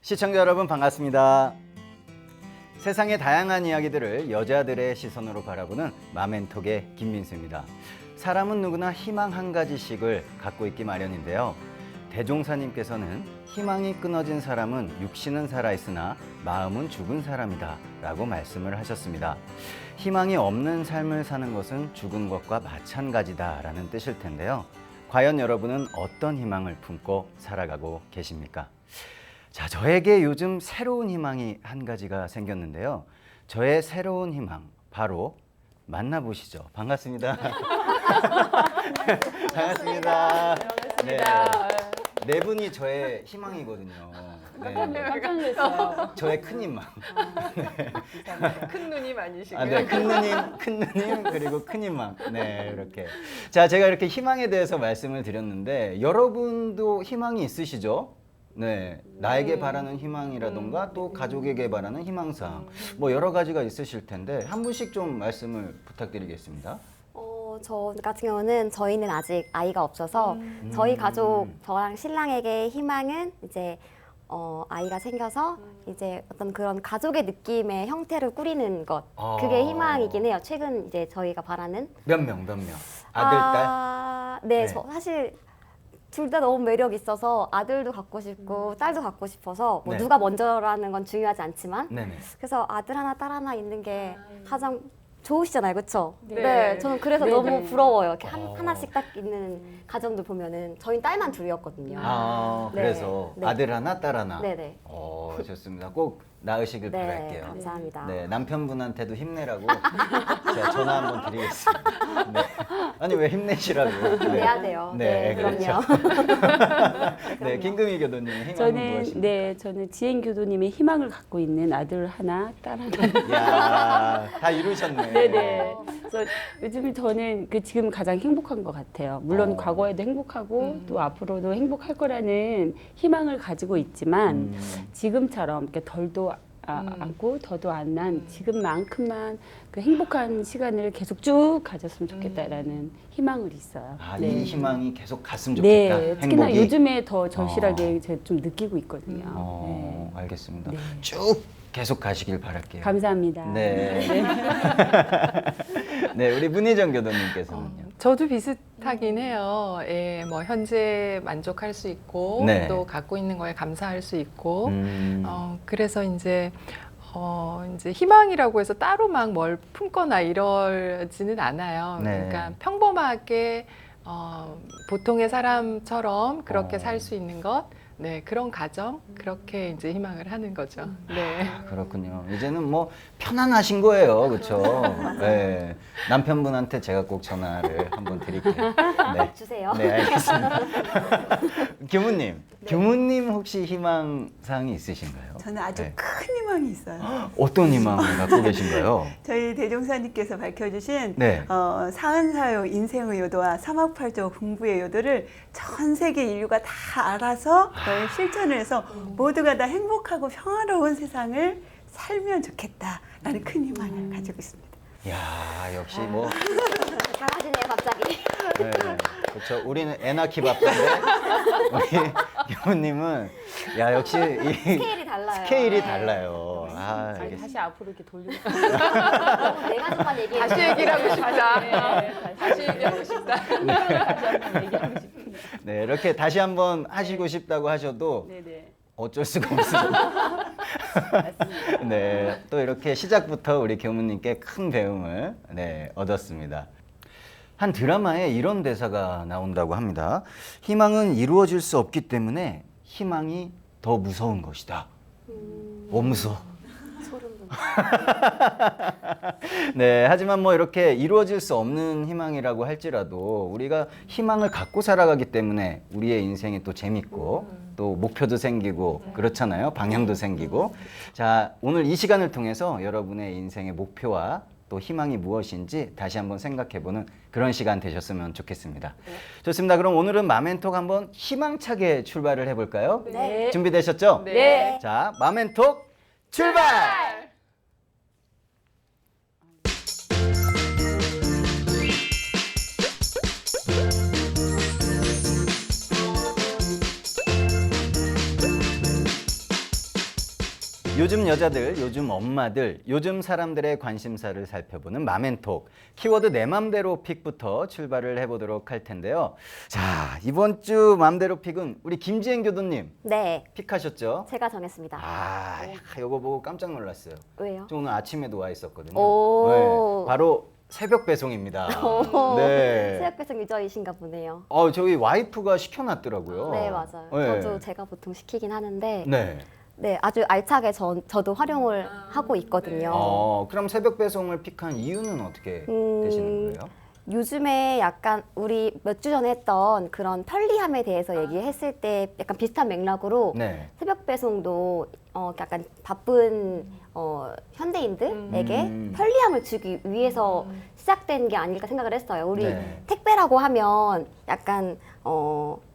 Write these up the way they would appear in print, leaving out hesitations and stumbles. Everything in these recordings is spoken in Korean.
시청자 여러분 반갑습니다. 세상의 다양한 이야기들을 여자들의 시선으로 바라보는 마멘톡의 김민수입니다. 사람은 누구나 희망 한 가지씩을 갖고 있기 마련인데요. 대종사님께서는 희망이 끊어진 사람은 육신은 살아있으나 마음은 죽은 사람이다 라고 말씀을 하셨습니다. 희망이 없는 삶을 사는 것은 죽은 것과 마찬가지다 라는 뜻일 텐데요. 과연 여러분은 어떤 희망을 품고 살아가고 계십니까? 자, 저에게 요즘 새로운 희망이 한 가지가 생겼는데요. 저의 새로운 희망, 바로 만나보시죠. 반갑습니다. 반갑습니다. 네 분이 저의 희망이거든요. 네. 깜짝 놀랐어요. 저의 큰 희망. 큰 누님 아니시고요. 아, 네, 큰 누님 그리고 큰 희망. 네, 이렇게. 자, 제가 이렇게 희망에 대해서 말씀을 드렸는데 여러분도 희망이 있으시죠? 네, 나에게 바라는 희망이라던가 또 가족에게 바라는 희망사항 뭐 여러 가지가 있으실 텐데 한 분씩 좀 말씀을 부탁드리겠습니다. 저 같은 경우는 저희는 아직 아이가 없어서 저희 가족, 저랑 신랑에게 희망은 이제 아이가 생겨서 이제 어떤 그런 가족의 느낌의 형태를 꾸리는 것, 그게 희망이긴 해요. 최근 이제 저희가 바라는 몇 명? 아들, 딸? 네, 네. 저 사실 둘 다 너무 매력 있어서 아들도 갖고 싶고 딸도 갖고 싶어서 뭐 네. 누가 먼저라는 건 중요하지 않지만 네네. 그래서 아들 하나 딸 하나 있는 게 가장 좋으시잖아요, 그렇죠? 네. 네, 저는 그래서 네, 너무 네. 부러워요. 이렇게 하나씩 딱 있는 가정들 보면은 저희 딸만 둘이었거든요. 아, 네. 그래서 네. 아들 하나, 딸 하나. 네네. 좋습니다. 꼭 낳으시길 네, 바랄게요. 감사합니다. 네, 남편분한테도 힘내라고 제가 전화 한번 드리겠습니다. 네. 아니 왜 힘내시라고? 내야 돼요. 네, 네, 그렇죠. 그럼요. 네, 김금희 교도님 희망은 저는 무엇입니까? 저는 지행 교도님의 희망을 갖고 있는 아들 하나, 딸 하나. 야, 다 이루셨네. 네네. 그래서 요즘 저는 지금 가장 행복한 것 같아요. 물론 어. 과거에도 행복하고 또 앞으로도 행복할 거라는 희망을 가지고 있지만 지금처럼 이렇게 덜도 않고 더도 안 난 지금만큼만 그 행복한 시간을 계속 쭉 가졌으면 좋겠다라는 희망을 있어요. 아, 네. 이 희망이 계속 갔으면 좋겠다. 네, 특히나 행복이. 요즘에 더 절실하게 제가 좀 느끼고 있거든요. 알겠습니다. 네. 쭉 계속 가시길 바랄게요. 감사합니다. 네. 네, 우리 문희정 교도님께서는요. 음. 저도 비슷하긴 해요. 예, 뭐 현재 만족할 수 있고 네. 또 갖고 있는 거에 감사할 수 있고 그래서 이제 희망이라고 해서 따로 막 뭘 품거나 이러지는 않아요. 네. 그러니까 평범하게 보통의 사람처럼 그렇게 살 수 있는 것, 네, 그런 가정, 그렇게 이제 희망을 하는 거죠. 네. 아, 그렇군요. 이제는 뭐 편안하신 거예요, 그렇죠? 네. 남편분한테 제가 꼭 전화를 한번 드릴게요. 네. 주세요. 네, 알겠습니다. 교무님, 교무님 혹시 희망사항이 있으신가요? 저는 아주 네. 큰 희망이 있어요. 어떤 희망을 갖고 계신가요? 저희 대종사님께서 밝혀주신 네. 사은사요 인생의 요도와 사막팔조 공부의 요도를 전 세계 인류가 다 알아서 그걸 실천을 해서 모두가 다 행복하고 평화로운 세상을 살면 좋겠다라는 큰 희망을 가지고 있습니다. 야, 역시 뭐 잘하시네요, 갑자기. 네, 그렇죠. 우리는 애나키 밥인데 우리 교무님은 야 역시 이 스케일이 달라요. 스케일이 네. 달라요. 아, 아니, 알겠습니다. 다시 앞으로 이렇게 돌리고 너무 네 가지만 얘기해. 다시 얘기를 하고 싶다. 네, 다시 얘기하고 싶다. 다시 한번 얘기하고 싶습니다. 네, 이렇게 다시 한번 하시고 싶다고 하셔도 네네. 어쩔 수가 없어요. 네, 또 이렇게 시작부터 우리 교무님께 큰 배움을 얻었습니다. 한 드라마에 이런 대사가 나온다고 합니다. 희망은 이루어질 수 없기 때문에 희망이 더 무서운 것이다. 무서워. 소름 돋는. 네, 하지만 뭐 이렇게 이루어질 수 없는 희망이라고 할지라도 우리가 희망을 갖고 살아가기 때문에 우리의 인생이 또 재밌고 또 목표도 생기고 그렇잖아요. 방향도 생기고. 자, 오늘 이 시간을 통해서 여러분의 인생의 목표와 또 희망이 무엇인지 다시 한번 생각해보는 그런 시간 되셨으면 좋겠습니다. 좋습니다. 그럼 오늘은 마멘톡 한번 희망차게 출발을 해볼까요? 네. 준비되셨죠? 네. 자, 마멘톡 출발! 요즘 여자들, 요즘 엄마들, 요즘 사람들의 관심사를 살펴보는 맘앤톡. 키워드 내 맘대로 픽부터 출발을 해보도록 할 텐데요. 자, 이번 주 맘대로 픽은 우리 김지행 교도님 네, 픽하셨죠? 제가 정했습니다. 아, 이거 보고 깜짝 놀랐어요. 왜요? 저 오늘 아침에도 와 있었거든요. 오. 네, 바로 새벽 배송입니다. 오. 네. 새벽 배송 유저이신가 보네요. 저희 와이프가 시켜놨더라고요. 네, 맞아요. 네. 저도 제가 보통 시키긴 하는데 네. 네, 아주 알차게 저도 활용을 하고 있거든요. 그럼 새벽 배송을 픽한 이유는 어떻게 되시는 거예요? 요즘에 약간 우리 몇 주 전에 했던 그런 편리함에 대해서 얘기했을 때 약간 비슷한 맥락으로 네. 새벽 배송도 약간 바쁜 현대인들에게 편리함을 주기 위해서 시작된 게 아닐까 생각을 했어요. 우리 네. 택배라고 하면 약간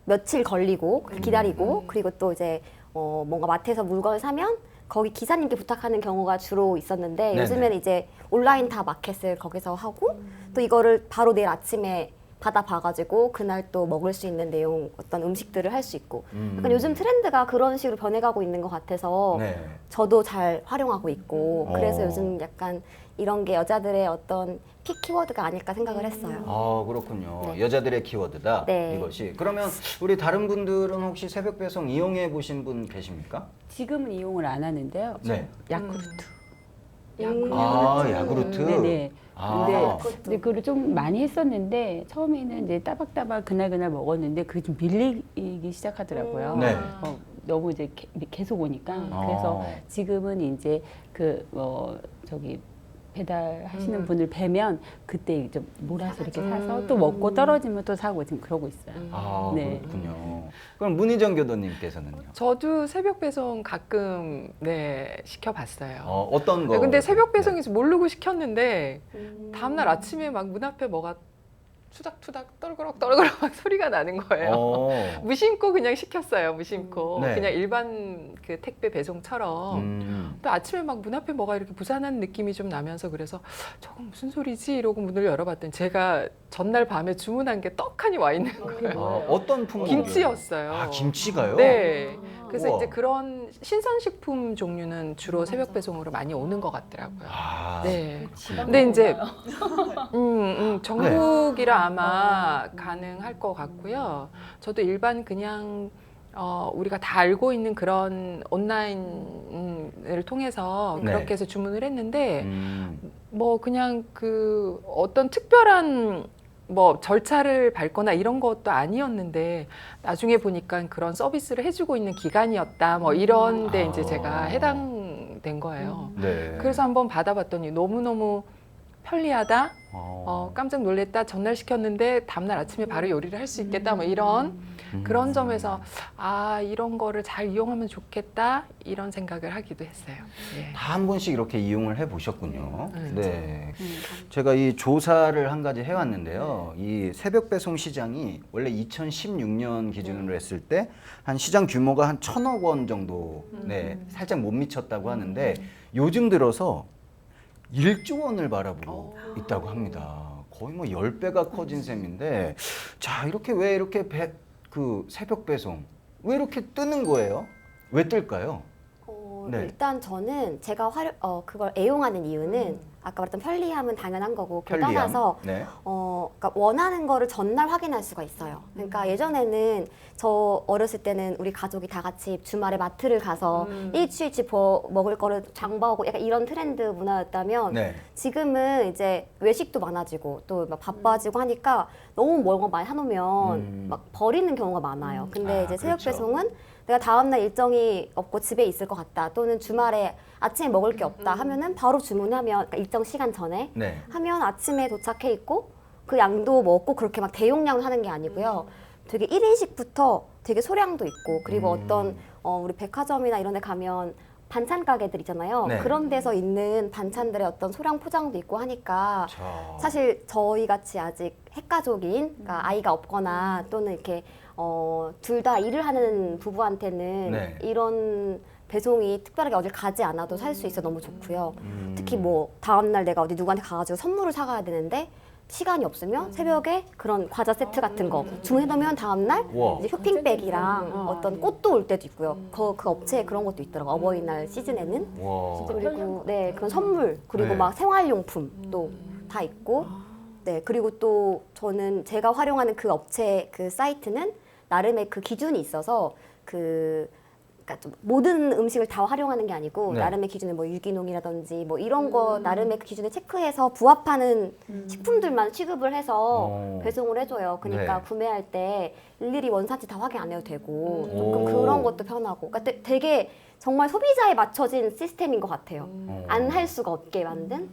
며칠 걸리고 기다리고 그리고 또 이제 뭔가 마트에서 물건을 사면 거기 기사님께 부탁하는 경우가 주로 있었는데 네네. 요즘에는 이제 온라인 다 마켓을 거기서 하고 또 이거를 바로 내일 아침에 받아봐가지고 그날 또 먹을 수 있는 내용 어떤 음식들을 할 수 있고 약간 요즘 트렌드가 그런 식으로 변해가고 있는 것 같아서 네. 저도 잘 활용하고 있고 그래서 어. 요즘 약간 이런 게 여자들의 어떤 픽 키워드가 아닐까 생각을 했어요. 그렇군요. 네. 여자들의 키워드다. 네. 이것이. 그러면 우리 다른 분들은 혹시 새벽 배송 이용해 보신 분 계십니까? 지금은 이용을 안 하는데요. 네. 야쿠르트. 야구르트. 네네. 아. 근데 그걸 좀 많이 했었는데 처음에는 이제 따박따박 그날 먹었는데 그게 좀 밀리기 시작하더라고요. 네. 너무 이제 계속 오니까. 그래서 지금은 이제 저기 배달하시는 분을 뵈면 그때 좀 몰아서 이렇게 사서 또 먹고 떨어지면 또 사고 지금 그러고 있어요. 네. 그렇군요. 그럼 문희정 교도님께서는요? 저도 새벽 배송 가끔 시켜봤어요. 어떤 거? 근데 새벽 배송인지 모르고 시켰는데 다음날 아침에 막 문 앞에 뭐가 투닥투닥 떨그럭 막 소리가 나는 거예요. 무심코 그냥 시켰어요. 무심코 네. 그냥 일반 그 택배 배송처럼. 또 아침에 막 문 앞에 뭐가 이렇게 부산한 느낌이 좀 나면서 그래서 저건 무슨 소리지 이러고 문을 열어봤더니 제가 전날 밤에 주문한 게 떡하니 와 있는 거예요. 어떤 품목? 김치였어요. 김치가요? 네. 그래서 우와. 이제 그런 신선식품 종류는 주로 새벽 배송으로 많이 오는 것 같더라고요. 네. 근데 이제 전국이라 아마 가능할 것 같고요. 저도 일반 그냥 우리가 다 알고 있는 그런 온라인을 통해서 네. 그렇게 해서 주문을 했는데 뭐 그냥 그 어떤 특별한 뭐 절차를 밟거나 이런 것도 아니었는데 나중에 보니까 그런 서비스를 해주고 있는 기관이었다 뭐 이런데 이제 제가 해당된 거예요. 네. 그래서 한번 받아봤더니 너무너무 편리하다. 깜짝 놀랐다. 전날 시켰는데 다음날 아침에 바로 요리를 할 수 있겠다. 뭐 이런 그런 점에서 이런 거를 잘 이용하면 좋겠다. 이런 생각을 하기도 했어요. 예. 다 한 번씩 이렇게 이용을 해 보셨군요. 네. 네. 제가 이 조사를 한 가지 해왔는데요. 이 새벽 배송 시장이 원래 2016년 기준으로 했을 때 한 시장 규모가 한 1,000억 원 정도 살짝 못 미쳤다고 하는데 요즘 들어서 1조 원을 바라보고 있다고 합니다. 거의 뭐 10배가 커진 셈인데 자, 이렇게 왜 이렇게 그 새벽 배송 왜 이렇게 뜨는 거예요? 왜 뜰까요? 네. 일단 저는 제가 그걸 애용하는 이유는 아까 말했던 편리함은 당연한 거고 그걸 편리함. 떠나서 네. 그러니까 원하는 거를 전날 확인할 수가 있어요. 그러니까 예전에는 저 어렸을 때는 우리 가족이 다 같이 주말에 마트를 가서 일주일치 먹을 거를 장봐오고 약간 이런 트렌드 문화였다면 네. 지금은 이제 외식도 많아지고 또 막 바빠지고 하니까 너무 뭔가 많이 사놓으면 막 버리는 경우가 많아요. 근데 이제 새벽 그렇죠. 배송은 내가 다음날 일정이 없고 집에 있을 것 같다 또는 주말에 아침에 먹을 게 없다 하면은 바로 주문하면 그러니까 일정 시간 전에 네. 하면 아침에 도착해 있고 그 양도 먹고 그렇게 막 대용량을 하는 게 아니고요. 되게 1인식부터 되게 소량도 있고 그리고 어떤 우리 백화점이나 이런 데 가면 반찬 가게들 있잖아요. 네. 그런 데서 있는 반찬들의 어떤 소량 포장도 있고 하니까 자. 사실 저희 같이 아직 핵가족인 그러니까 아이가 없거나 또는 이렇게 둘 다 일을 하는 부부한테는 네. 이런 배송이 특별하게 어딜 가지 않아도 살 수 있어 너무 좋고요. 특히 뭐 다음날 내가 어디 누구한테 가가지고 선물을 사가야 되는데 시간이 없으면 새벽에 그런 과자 세트 같은 거 주문해놓으면 다음날 우와. 이제 쇼핑백이랑 어. 어떤 꽃도 올 때도 있고요. 그 업체에 그런 것도 있더라고요. 어버이날 시즌에는. 와. 그리고 네 그런 선물 그리고 네. 막 생활용품도 다 있고 네 그리고 또 저는 제가 활용하는 그 업체 그 사이트는 나름의 그 기준이 있어서 그러니까 좀 모든 음식을 다 활용하는 게 아니고 네. 나름의 기준에 뭐 유기농이라든지 뭐 이런 거 나름의 그 기준에 체크해서 부합하는 식품들만 취급을 해서 배송을 해줘요. 그러니까 네. 구매할 때 일일이 원산지 다 확인 안 해도 되고 오. 조금 그런 것도 편하고 그러니까 되게 정말 소비자에 맞춰진 시스템인 것 같아요. 안 할 수가 없게 만든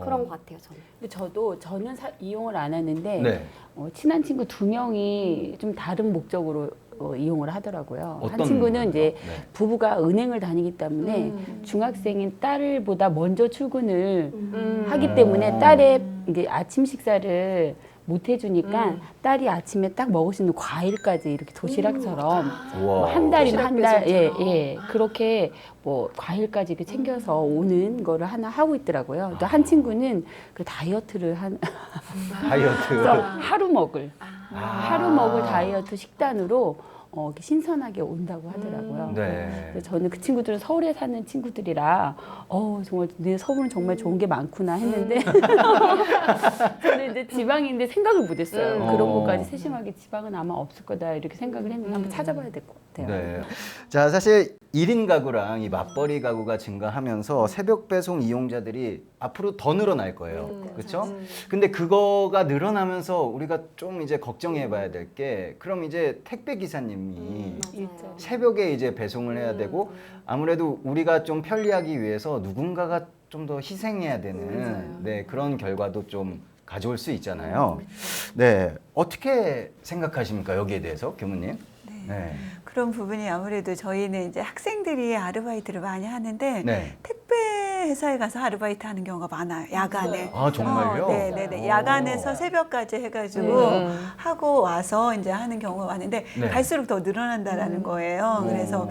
그런 것 같아요, 저는. 근데 저는 이용을 안 하는데 네. 친한 친구 2명이 좀 다른 목적으로 이용을 하더라고요. 한 어떤 친구는 이제 네. 부부가 은행을 다니기 때문에 중학생인 딸보다 먼저 출근을 하기 때문에 딸의 이제 아침 식사를 못 해주니까 딸이 아침에 딱 먹을 수 있는 과일까지 이렇게 도시락처럼 우와. 한 달이면 한 달, 도시락 예, 그렇게 뭐 과일까지 이렇게 챙겨서 오는 거를 하나 하고 있더라고요. 또 한 친구는 그 다이어트를 다이어트. 그래서 하루 먹을 아. 다이어트 식단으로 이렇게 신선하게 온다고 하더라고요. 네. 그래서 저는 그 친구들은 서울에 사는 친구들이라 정말 내 서울은 정말 좋은 게 많구나 했는데 저는 이제 지방인데 생각을 못했어요. 그런 것까지 세심하게 지방은 아마 없을 거다 이렇게 생각을 했는데 한번 찾아봐야 될 것 같아요. 네. 자, 사실 1인 가구랑 이 맞벌이 가구가 증가하면서 새벽 배송 이용자들이 앞으로 더 늘어날 거예요. 그렇죠? 근데 그거가 늘어나면서 우리가 좀 이제 걱정해 봐야 될 게 그럼 이제 택배 기사님이 일자리. 새벽에 이제 배송을 해야 되고 아무래도 우리가 좀 편리하기 위해서 누군가가 좀 더 희생해야 되는 네, 그런 결과도 좀 가져올 수 있잖아요. 네. 어떻게 생각하십니까? 여기에 대해서 교무님? 네. 그런 부분이 아무래도 저희는 이제 학생들이 아르바이트를 많이 하는데 네. 택배 회사에 가서 아르바이트 하는 경우가 많아요. 야간에. 아, 정말요? 네네네. 오. 야간에서 새벽까지 해가지고 하고 와서 이제 하는 경우가 많은데 네. 갈수록 더 늘어난다라는 거예요. 그래서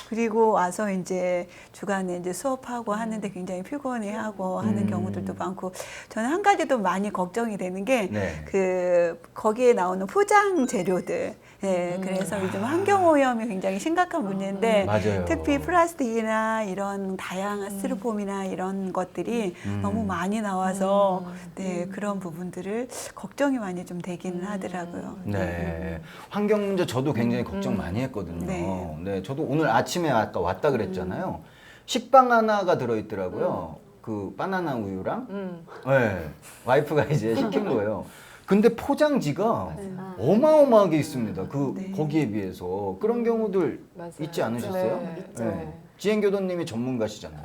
그리고 와서 이제 주간에 이제 수업하고 하는데 굉장히 피곤해하고 하는 경우들도 많고 저는 한 가지 도 많이 걱정이 되는 게 네. 거기에 나오는 포장 재료들. 네, 그래서 요즘 환경오염이 굉장히 심각한 문제인데 맞아요. 특히 플라스틱이나 이런 다양한 스티로폼이나 이런 것들이 너무 많이 나와서 네, 그런 부분들을 걱정이 많이 좀 되기는 하더라고요. 네. 환경 문제 저도 굉장히 걱정 많이 했거든요. 네. 네. 저도 오늘 아침에 아까 왔다 그랬잖아요. 식빵 하나가 들어있더라고요. 그 바나나 우유랑. 네. 와이프가 이제 시킨 거예요. 근데 포장지가 어마어마하게 있습니다. 거기에 비해서 그런 경우들 맞아요. 있지 않으셨어요? 네. 네. 지행교도님이 전문가시잖아요.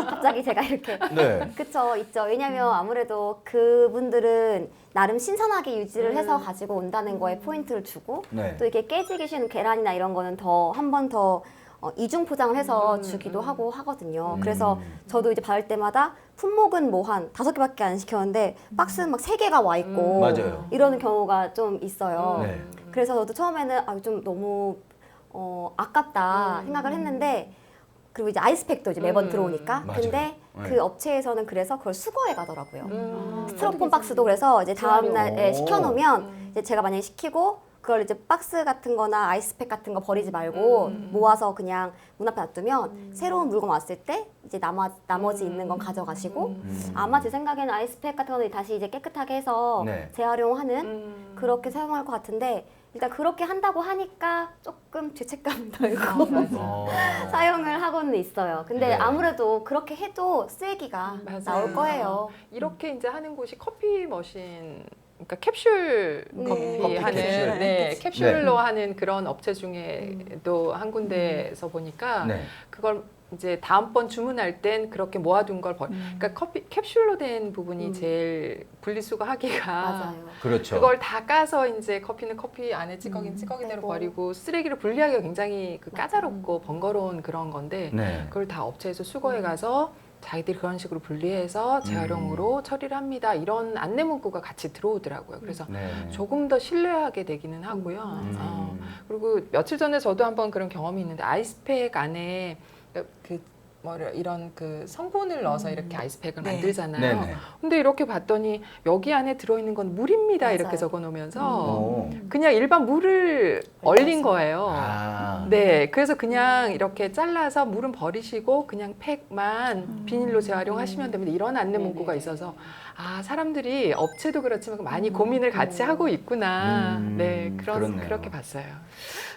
갑자기 제가 이렇게 네. 그쵸 있죠. 왜냐면 아무래도 그분들은 나름 신선하게 유지를 해서 가지고 온다는 거에 포인트를 주고 네. 또 이렇게 깨지기 쉬운 계란이나 이런 거는 더 한 번 더 이중 포장을 해서 주기도 하고 하거든요. 그래서 저도 이제 받을 때마다 품목은 뭐 한 5개밖에 안 시켰는데 박스는 막 3개가 와 있고 맞아요. 이러는 경우가 좀 있어요. 네. 그래서 저도 처음에는 좀 너무 아깝다 생각을 했는데 그리고 이제 아이스팩도 이제 매번 들어오니까 맞아요. 근데 네. 그 업체에서는 그래서 그걸 수거해 가더라고요. 스티로폼 박스도 그래서 이제 다음날 시켜놓으면 이제 제가 만약에 시키고 그걸 이제 박스 같은 거나 아이스팩 같은 거 버리지 말고 모아서 그냥 문 앞에 놔두면 새로운 물건 왔을 때 이제 나머지 있는 건 가져가시고 아마 제 생각에는 아이스팩 같은 거는 다시 이제 깨끗하게 해서 네. 재활용하는 그렇게 사용할 것 같은데 일단 그렇게 한다고 하니까 조금 죄책감 들고 사용을 하고는 있어요. 근데 네. 아무래도 그렇게 해도 쓰레기가 맞아요. 나올 거예요. 이렇게 이제 하는 곳이 커피 머신, 그러니까 캡슐 커피 커피 하는 캡슐. 네, 그치. 캡슐로 하는 그런 업체 중에도 한 군데에서 보니까 네. 그걸 이제 다음번 주문할 땐 그렇게 모아둔 걸 그러니까 커피 캡슐로 된 부분이 제일 분리수거 하기가 맞아요. 그렇죠. 그걸 다 까서 이제 커피는 커피 안에 찌꺼기는 찌꺼기대로 빼고. 버리고 쓰레기를 분리하기가 굉장히 까다롭고 번거로운 그런 건데 네. 그걸 다 업체에서 수거해 가서 자기들이 그런 식으로 분리해서 재활용으로 처리를 합니다. 이런 안내 문구가 같이 들어오더라고요. 그래서 네. 조금 더 신뢰하게 되기는 하고요. 그리고 며칠 전에 저도 한번 그런 경험이 있는데 아이스팩 안에 그 뭐 이런 그 성분을 넣어서 이렇게 아이스팩을 네. 만들잖아요. 네네. 근데 이렇게 봤더니 여기 안에 들어있는 건 물입니다. 맞아요. 이렇게 적어 놓으면서 오. 그냥 일반 물을 얼린 거예요. 아. 네, 그래서 그냥 이렇게 잘라서 물은 버리시고 그냥 팩만 비닐로 재활용하시면 됩니다. 이런 안내 문구가 있어서 아, 사람들이 업체도 그렇지만 많이 고민을 같이 하고 있구나. 네, 그렇네요. 그렇게 봤어요.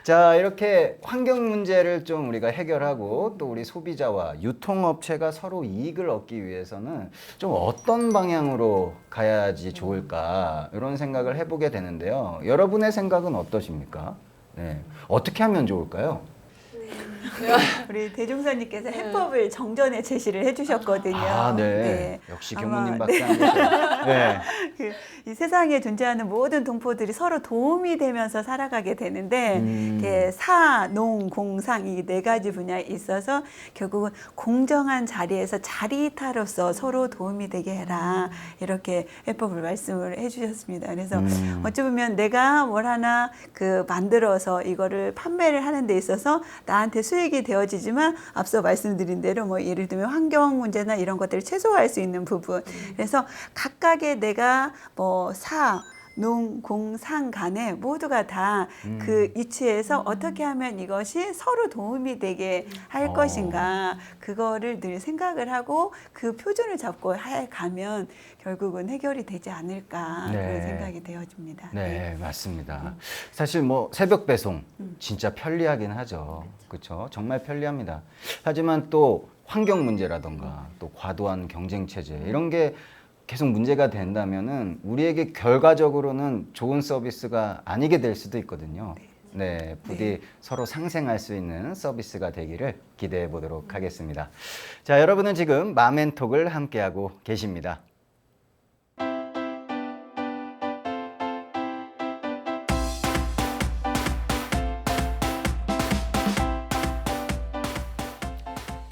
자, 이렇게 환경 문제를 좀 우리가 해결하고 또 우리 소비자와 유통업체가 서로 이익을 얻기 위해서는 좀 어떤 방향으로 가야지 좋을까 이런 생각을 해보게 되는데요. 여러분의 생각은 어떠십니까? 네. 어떻게 하면 좋을까요? 우리 대종사님께서 해법을 정전에 제시를 해주셨거든요. 아, 네. 네. 역시 아마, 교무님밖에 안 계셔요. 네. 이 세상에 존재하는 모든 동포들이 서로 도움이 되면서 살아가게 되는데 이게 사, 농, 공상 이 네 가지 분야에 있어서 결국은 공정한 자리에서 자리이타로서 서로 도움이 되게 해라 이렇게 해법을 말씀을 해주셨습니다. 그래서 어찌 보면 내가 뭘 하나 그 만들어서 이거를 판매를 하는 데 있어서 나한테 수익이 되어지지만 앞서 말씀드린 대로 뭐 예를 들면 환경 문제나 이런 것들을 최소화할 수 있는 부분. 그래서 각각의 내가 뭐 사, 농, 공, 상 간에 모두가 다 그 위치에서 어떻게 하면 이것이 서로 도움이 되게 할 것인가 그거를 늘 생각을 하고 그 표준을 잡고 해 가면 결국은 해결이 되지 않을까 네. 그런 생각이 되어집니다. 네, 맞습니다. 사실 뭐 새벽 배송 진짜 편리하긴 하죠. 그렇죠? 정말 편리합니다. 하지만 또 환경 문제라던가 또 과도한 경쟁 체제 이런 게 계속 문제가 된다면은 우리에게 결과적으로는 좋은 서비스가 아니게 될 수도 있거든요. 네, 부디 서로 상생할 수 있는 서비스가 되기를 기대해 보도록 하겠습니다. 자, 여러분은 지금 마멘톡을 함께하고 계십니다.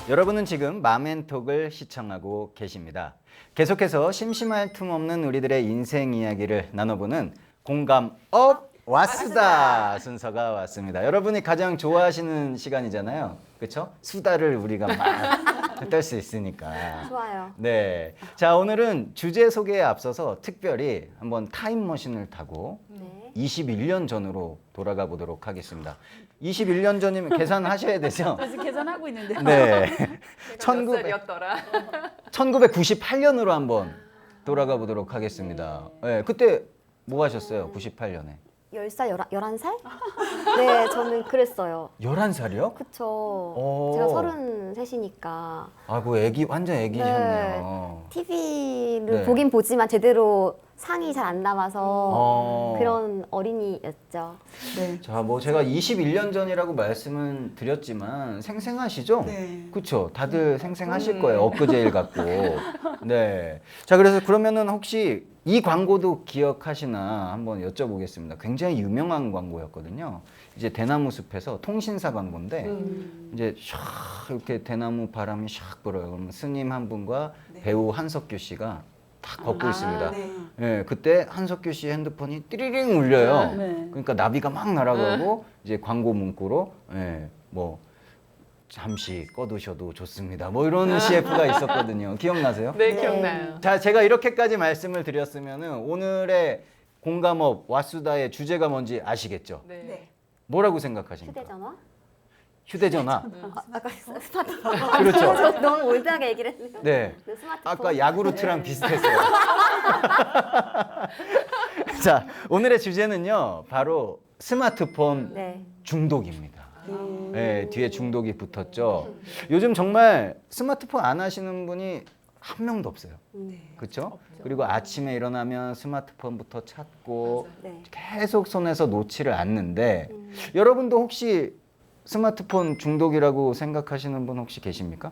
여러분은 지금 마멘톡을 시청하고 계십니다. 계속해서 심심할 틈 없는 우리들의 인생 이야기를 나눠보는 공감업 와수다 순서가 왔습니다. 여러분이 가장 좋아하시는 시간이잖아요. 그렇죠? 수다를 우리가 막 떨 수 있으니까. 좋아요. 네. 자, 오늘은 주제 소개에 앞서서 특별히 한번 타임머신을 타고 네. 21년 전으로 돌아가 보도록 하겠습니다. 21년 전이면 계산하셔야 되죠? 그래서 계산하고 있는데. 네. 제가 몇 살이었더라. 1998년으로 한번 돌아가 보도록 하겠습니다. 네, 그때 뭐 하셨어요? 98년에. 10살, 11살? 네, 저는 그랬어요. 11살이요? 그쵸. 오. 제가 33이니까. 아이고, 완전 애기셨네요. TV를 네. 보긴 보지만 제대로 상이 잘 안 남아서 그런 어린이였죠. 네. 자, 뭐 제가 21년 전이라고 말씀은 드렸지만 생생하시죠? 네. 그렇죠. 다들 생생하실 거예요. 엊그제일 같고. 네. 자, 그래서 그러면은 혹시 이 광고도 기억하시나 한번 여쭤보겠습니다. 굉장히 유명한 광고였거든요. 이제 대나무 숲에서 통신사 광고인데 이제 샥 이렇게 대나무 바람이 샥 불어요. 그러면 스님 한 분과 배우 한석규 씨가 딱 걷고 있습니다. 네. 예, 그때 한석규 씨 핸드폰이 띠리링 울려요. 네. 그러니까 나비가 막 날아가고 이제 광고 문구로 뭐 잠시 꺼두셔도 좋습니다. 뭐 이런 CF가 있었거든요. 기억나세요? 네, 네. 기억나요. 자, 제가 이렇게까지 말씀을 드렸으면은 오늘의 공감업 와수다의 주제가 뭔지 아시겠죠? 네. 네. 뭐라고 생각하십니까? 휴대전화? 휴대전화. 아까 스마트폰. 그렇죠. 저 너무 올드하게 얘기를 했는데. 네. 네, 스마트폰. 아까 야구르트랑 비슷했어요. 자, 오늘의 주제는요. 바로 스마트폰 네. 중독입니다. 네, 뒤에 중독이 붙었죠. 요즘 정말 스마트폰 안 하시는 분이 한 명도 없어요. 그렇죠? 그리고 아침에 일어나면 스마트폰부터 찾고 네. 계속 손에서 놓지를 않는데 여러분도 혹시 스마트폰 중독이라고 생각하시는 분 혹시 계십니까?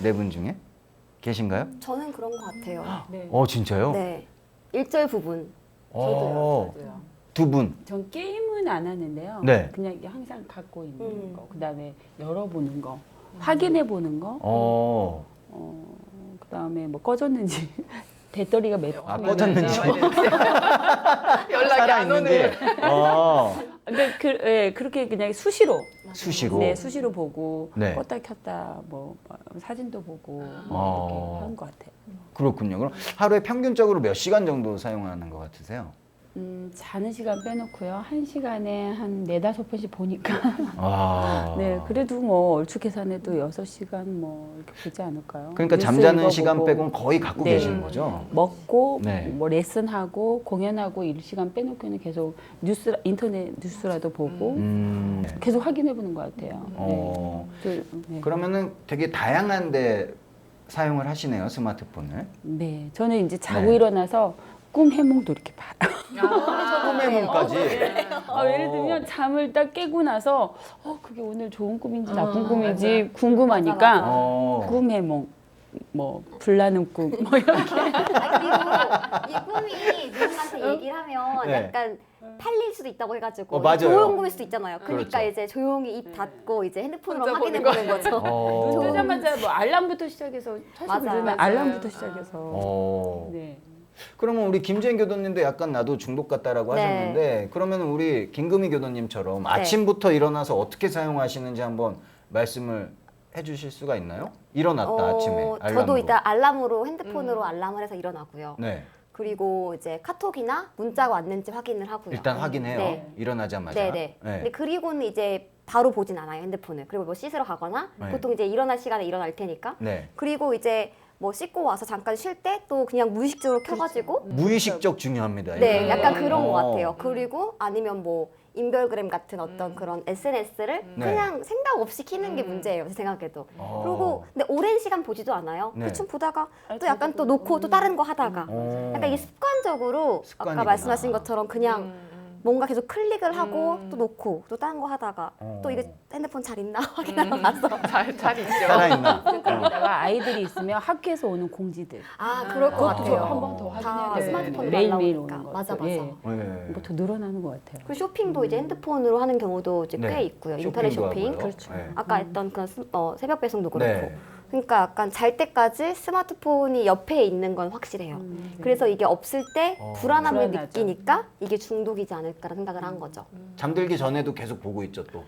네 분 중에 계신가요? 저는 그런 것 같아요. 네. 진짜요? 네. 일절 부분. 저도요. 두 분. 전 게임은 안 하는데요. 네. 그냥 이게 항상 갖고 있는 음. 거, 그다음에 열어보는 거, 확인해 보는 거, 그다음에 뭐 꺼졌는지 배터리가 몇 아, 분 꺼졌는지. 연락이 안 살아있는지. 오는. 근데 그렇게 그냥 수시로 수시로. 네, 수시로 보고 네. 껐다 켰다 뭐 사진도 보고 어. 이렇게 하는 것 같아요. 그렇군요. 그럼 하루에 평균적으로 몇 시간 정도 사용하는 것 같으세요? 자는 시간 빼놓고요. 1시간에 한 4-5번씩 보니까 아. 네, 그래도 뭐 얼추 계산해도 6시간 뭐 이렇게 보지 않을까요? 그러니까 뉴스 잠자는 시간 읽어보고, 빼곤 거의 갖고 네. 계시는 거죠? 먹고 네. 뭐 레슨하고 공연하고 이 시간 빼놓고는 계속 인터넷 뉴스라도 보고 계속 확인해 보는 것 같아요. 어. 네. 그러면은 되게 다양한데 사용을 하시네요, 스마트폰을. 네, 저는 이제 자고 네. 일어나서 꿈 해몽도 이렇게 봐요. 꿈의 문까지. 예를 들면 잠을 딱 깨고 나서 그게 오늘 좋은 꿈인지 나쁜 꿈인지 궁금하니까 어. 꿈 해몽, 뭐 불나는 꿈, 뭐 이렇게. 아, 그리고 이 꿈이 누군가한테 얘기를 하면 네. 약간 팔릴 수도 있다고 해가지고 맞아요. 좋은 꿈일 수도 있잖아요. 그러니까 그렇죠. 이제 조용히 입 닫고 이제 핸드폰으로 혼자 확인해 보는 보는 거죠. 어. 눈 뜨자마자 뭐 알람부터 시작해서 사실 맞아요. 요즘에 맞아요. 알람부터 시작해서. 어. 네. 그러면 우리 김재인 교도님도 약간 나도 중독 같다라고 네. 하셨는데 그러면 우리 김금희 교도님처럼 네. 아침부터 일어나서 어떻게 사용하시는지 한번 말씀을 해주실 수가 있나요? 일어났다 아침에 알람으로. 저도 일단 알람으로 핸드폰으로 알람을 해서 일어나고요. 네. 그리고 이제 카톡이나 문자가 왔는지 확인을 하고요. 일단 확인해요. 네. 일어나자마자. 네네. 네. 근데 그리고는 이제 바로 보진 않아요, 핸드폰을. 그리고 뭐 씻으러 가거나 네. 보통 이제 일어날 시간에 일어날 테니까. 네. 그리고 이제 뭐 씻고 와서 잠깐 쉴 때 또 그냥 무의식적으로 켜가지고 무의식적 중요합니다. 네, 이거는. 약간 그런 것 어. 같아요. 그리고 아니면 뭐 인별그램 같은 어떤 그런 SNS를 네. 그냥 생각 없이 키는 게 문제예요, 제 생각에도. 어. 그리고 근데 오랜 시간 보지도 않아요. 네. 대충 보다가 또 약간 또 놓고 또 다른 거 하다가 어. 약간 이게 습관적으로 습관이구나. 아까 말씀하신 것처럼 그냥 뭔가 계속 클릭을 하고 또 놓고 또 다른 거 하다가 어. 또 이거 핸드폰 잘 있나 확인하러 가서 잘 있죠. 살아있나? 거기다가 아이들이 있으면 학교에서 오는 공지들 아 그럴 것 그것도 같아요. 한 번 더 확인해야 다 돼요. 스마트폰으로 매일매일 날라오니까. 오는 거. 맞아 맞아. 예. 네. 뭐 더 늘어나는 것 같아요. 그리고 쇼핑도 이제 핸드폰으로 하는 경우도 이제 네. 꽤 있고요. 인터넷 쇼핑도 쇼핑. 하고요. 그렇죠. 네. 아까 했던 그런 새벽 배송도 그렇고. 네. 그러니까 약간 잘 때까지 스마트폰이 옆에 있는 건 확실해요. 그래서 이게 없을 때 불안함을 불안하죠. 느끼니까 이게 중독이지 않을까라는 생각을 한 거죠. 잠들기 전에도 계속 보고 있죠 또.